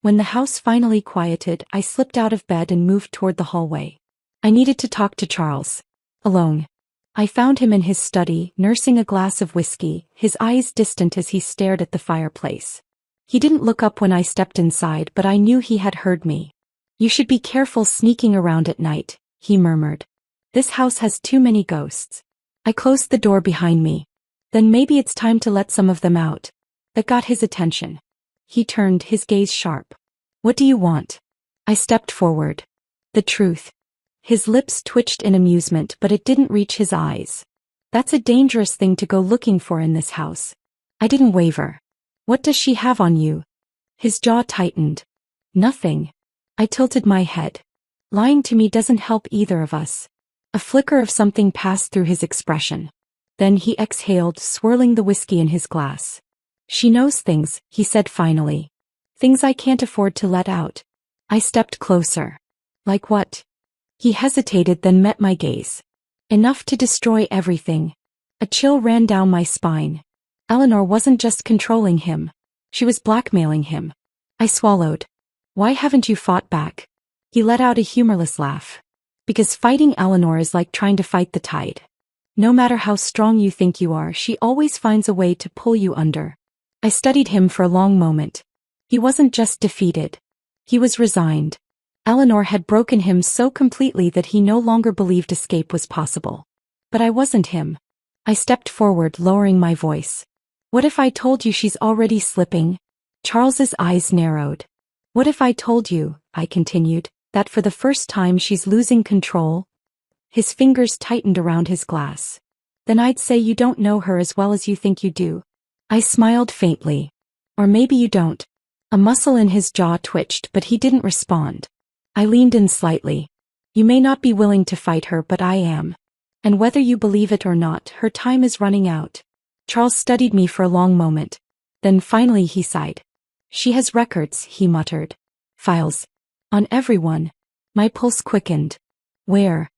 When the house finally quieted, I slipped out of bed and moved toward the hallway. I needed to talk to Charles. Alone. I found him in his study, nursing a glass of whiskey, his eyes distant as he stared at the fireplace. He didn't look up when I stepped inside, but I knew he had heard me. You should be careful sneaking around at night, he murmured. This house has too many ghosts. I closed the door behind me. Then maybe it's time to let some of them out. That got his attention. He turned, his gaze sharp. What do you want? I stepped forward. The truth. His lips twitched in amusement, but it didn't reach his eyes. That's a dangerous thing to go looking for in this house. I didn't waver. What does she have on you? His jaw tightened. Nothing. I tilted my head. Lying to me doesn't help either of us. A flicker of something passed through his expression. Then he exhaled, swirling the whiskey in his glass. She knows things, he said finally. Things I can't afford to let out. I stepped closer. Like what? He hesitated, then met my gaze. Enough to destroy everything. A chill ran down my spine. Eleanor wasn't just controlling him. She was blackmailing him. I swallowed. Why haven't you fought back? He let out a humorless laugh. Because fighting Eleanor is like trying to fight the tide. No matter how strong you think you are, she always finds a way to pull you under. I studied him for a long moment. He wasn't just defeated. He was resigned. Eleanor had broken him so completely that he no longer believed escape was possible. But I wasn't him. I stepped forward, lowering my voice. What if I told you she's already slipping? Charles's eyes narrowed. What if I told you, I continued, that for the first time she's losing control? His fingers tightened around his glass. Then I'd say you don't know her as well as you think you do. I smiled faintly. Or maybe you don't. A muscle in his jaw twitched, but he didn't respond. I leaned in slightly. You may not be willing to fight her, but I am. And whether you believe it or not, her time is running out. Charles studied me for a long moment. Then finally he sighed. She has records, he muttered. Files. On everyone. My pulse quickened. Where?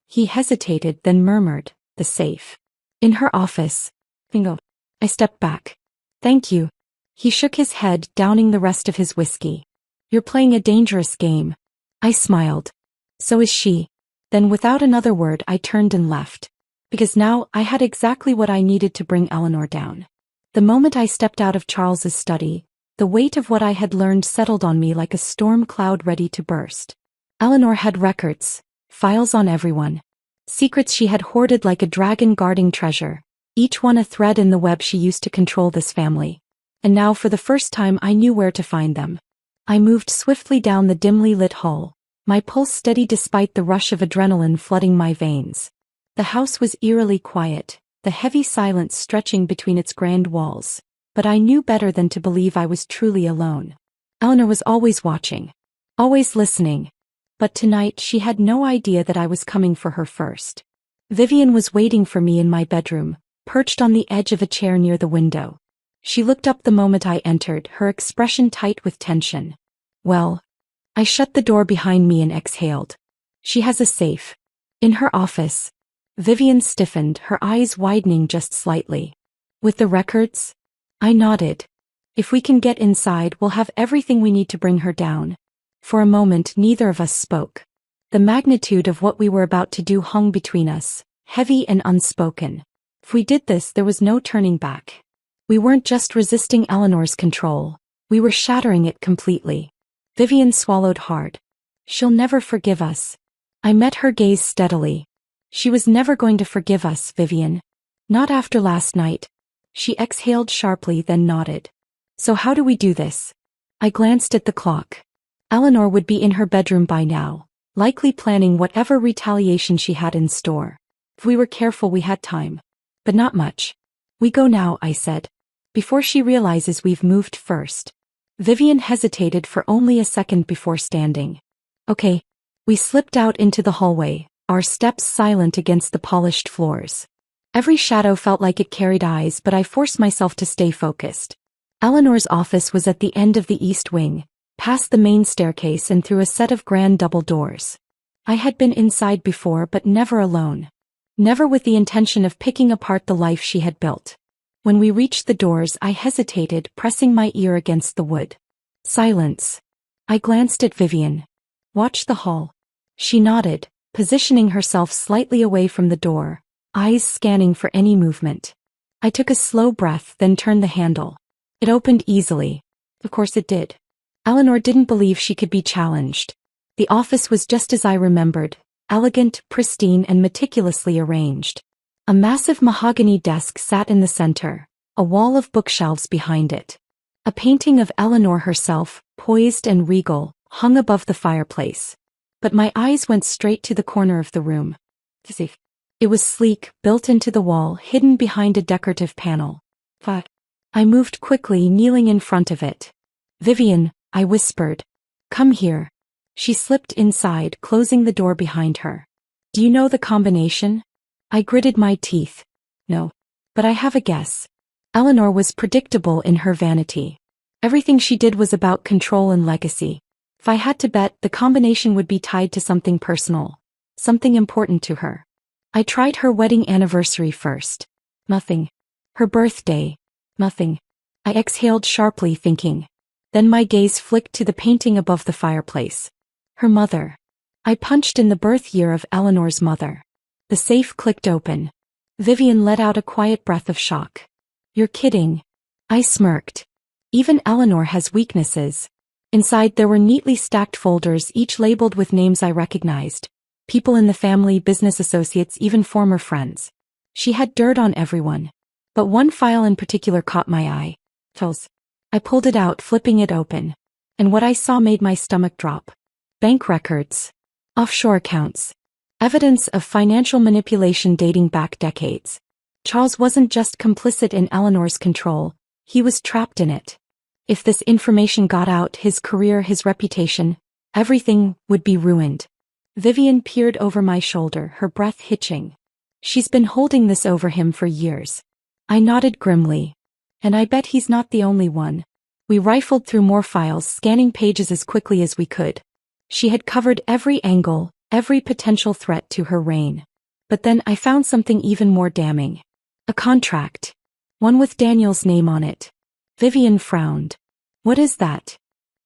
He hesitated, then murmured, the safe. In her office. Bingo. I stepped back. Thank you. He shook his head, downing the rest of his whiskey. You're playing a dangerous game. I smiled. So is she. Then without another word I turned and left. Because now I had exactly what I needed to bring Eleanor down. The moment I stepped out of Charles's study, the weight of what I had learned settled on me like a storm cloud ready to burst. Eleanor had records, files on everyone. Secrets she had hoarded like a dragon guarding treasure, each one a thread in the web she used to control this family. And now for the first time I knew where to find them. I moved swiftly down the dimly lit hall, my pulse steady despite the rush of adrenaline flooding my veins. The house was eerily quiet, the heavy silence stretching between its grand walls. But I knew better than to believe I was truly alone. Eleanor was always watching, always listening. But tonight she had no idea that I was coming for her first. Vivian was waiting for me in my bedroom, perched on the edge of a chair near the window. She looked up the moment I entered, her expression tight with tension. Well, I shut the door behind me and exhaled. She has a safe. In her office. Vivian stiffened, her eyes widening just slightly. With the records? I nodded. If we can get inside, we'll have everything we need to bring her down. For a moment, neither of us spoke. The magnitude of what we were about to do hung between us, heavy and unspoken. If we did this, there was no turning back. We weren't just resisting Eleanor's control. We were shattering it completely. Vivian swallowed hard. She'll never forgive us. I met her gaze steadily. She was never going to forgive us, Vivian. Not after last night. She exhaled sharply, then nodded. So how do we do this? I glanced at the clock. Eleanor would be in her bedroom by now, likely planning whatever retaliation she had in store. If we were careful, we had time. But not much. We go now, I said. Before she realizes we've moved first. Vivian hesitated for only a second before standing. Okay. We slipped out into the hallway, our steps silent against the polished floors. Every shadow felt like it carried eyes, but I forced myself to stay focused. Eleanor's office was at the end of the east wing, past the main staircase and through a set of grand double doors. I had been inside before, but never alone. Never with the intention of picking apart the life she had built. When we reached the doors, I hesitated, pressing my ear against the wood. Silence. I glanced at Vivian. Watch the hall. She nodded, positioning herself slightly away from the door, eyes scanning for any movement. I took a slow breath, then turned the handle. It opened easily. Of course it did. Eleanor didn't believe she could be challenged. The office was just as I remembered, elegant, pristine, and meticulously arranged. A massive mahogany desk sat in the center, a wall of bookshelves behind it. A painting of Eleanor herself, poised and regal, hung above the fireplace. But my eyes went straight to the corner of the room. It was sleek, built into the wall, hidden behind a decorative panel. I moved quickly, kneeling in front of it. Vivian, I whispered. Come here. She slipped inside, closing the door behind her. Do you know the combination? I gritted my teeth. No. But I have a guess. Eleanor was predictable in her vanity. Everything she did was about control and legacy. If I had to bet, the combination would be tied to something personal. Something important to her. I tried her wedding anniversary first. Nothing. Her birthday. Nothing. I exhaled sharply, thinking. Then my gaze flicked to the painting above the fireplace. Her mother. I punched in the birth year of Eleanor's mother. The safe clicked open. Vivian let out a quiet breath of shock. You're kidding. I smirked. Even Eleanor has weaknesses. Inside there were neatly stacked folders, each labeled with names I recognized. People in the family, business associates, even former friends. She had dirt on everyone. But one file in particular caught my eye. Files. I pulled it out, flipping it open. And what I saw made my stomach drop. Bank records. Offshore accounts. Evidence of financial manipulation dating back decades. Charles wasn't just complicit in Eleanor's control, he was trapped in it. If this information got out, his career, his reputation, everything would be ruined. Vivian peered over my shoulder, her breath hitching. She's been holding this over him for years. I nodded grimly. And I bet he's not the only one. We rifled through more files, scanning pages as quickly as we could. She had covered every angle, every potential threat to her reign. But then I found something even more damning. A contract. One with Daniel's name on it. Vivian frowned. What is that?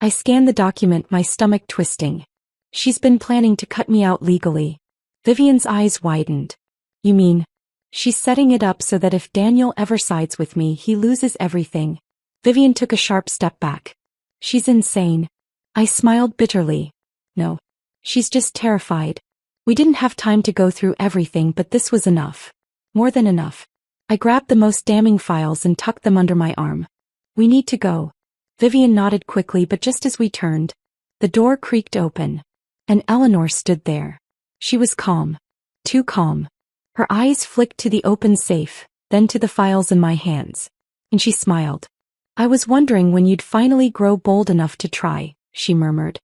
I scanned the document, my stomach twisting. She's been planning to cut me out legally. Vivian's eyes widened. You mean? She's setting it up so that if Daniel ever sides with me, he loses everything. Vivian took a sharp step back. She's insane. I smiled bitterly. No. She's just terrified. We didn't have time to go through everything, but this was enough. More than enough. I grabbed the most damning files and tucked them under my arm. We need to go. Vivian nodded quickly, but just as we turned, the door creaked open. And Eleanor stood there. She was calm. Too calm. Her eyes flicked to the open safe, then to the files in my hands. And she smiled. I was wondering when you'd finally grow bold enough to try, she murmured.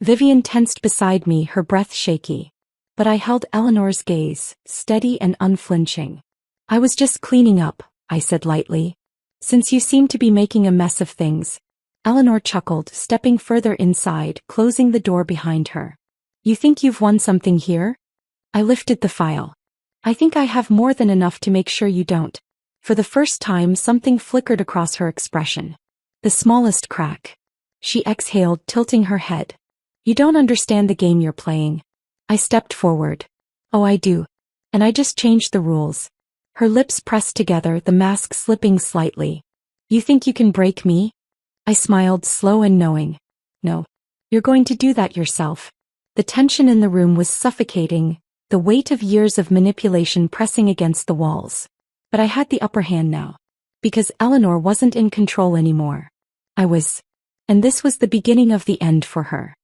Vivian tensed beside me, her breath shaky. But I held Eleanor's gaze, steady and unflinching. I was just cleaning up, I said lightly. Since you seem to be making a mess of things. Eleanor chuckled, stepping further inside, closing the door behind her. You think you've won something here? I lifted the file. I think I have more than enough to make sure you don't. For the first time, something flickered across her expression. The smallest crack. She exhaled, tilting her head. You don't understand the game you're playing. I stepped forward. Oh, I do. And I just changed the rules. Her lips pressed together, the mask slipping slightly. You think you can break me? I smiled, slow and knowing. No. You're going to do that yourself. The tension in the room was suffocating, the weight of years of manipulation pressing against the walls. But I had the upper hand now. Because Eleanor wasn't in control anymore. I was. And this was the beginning of the end for her.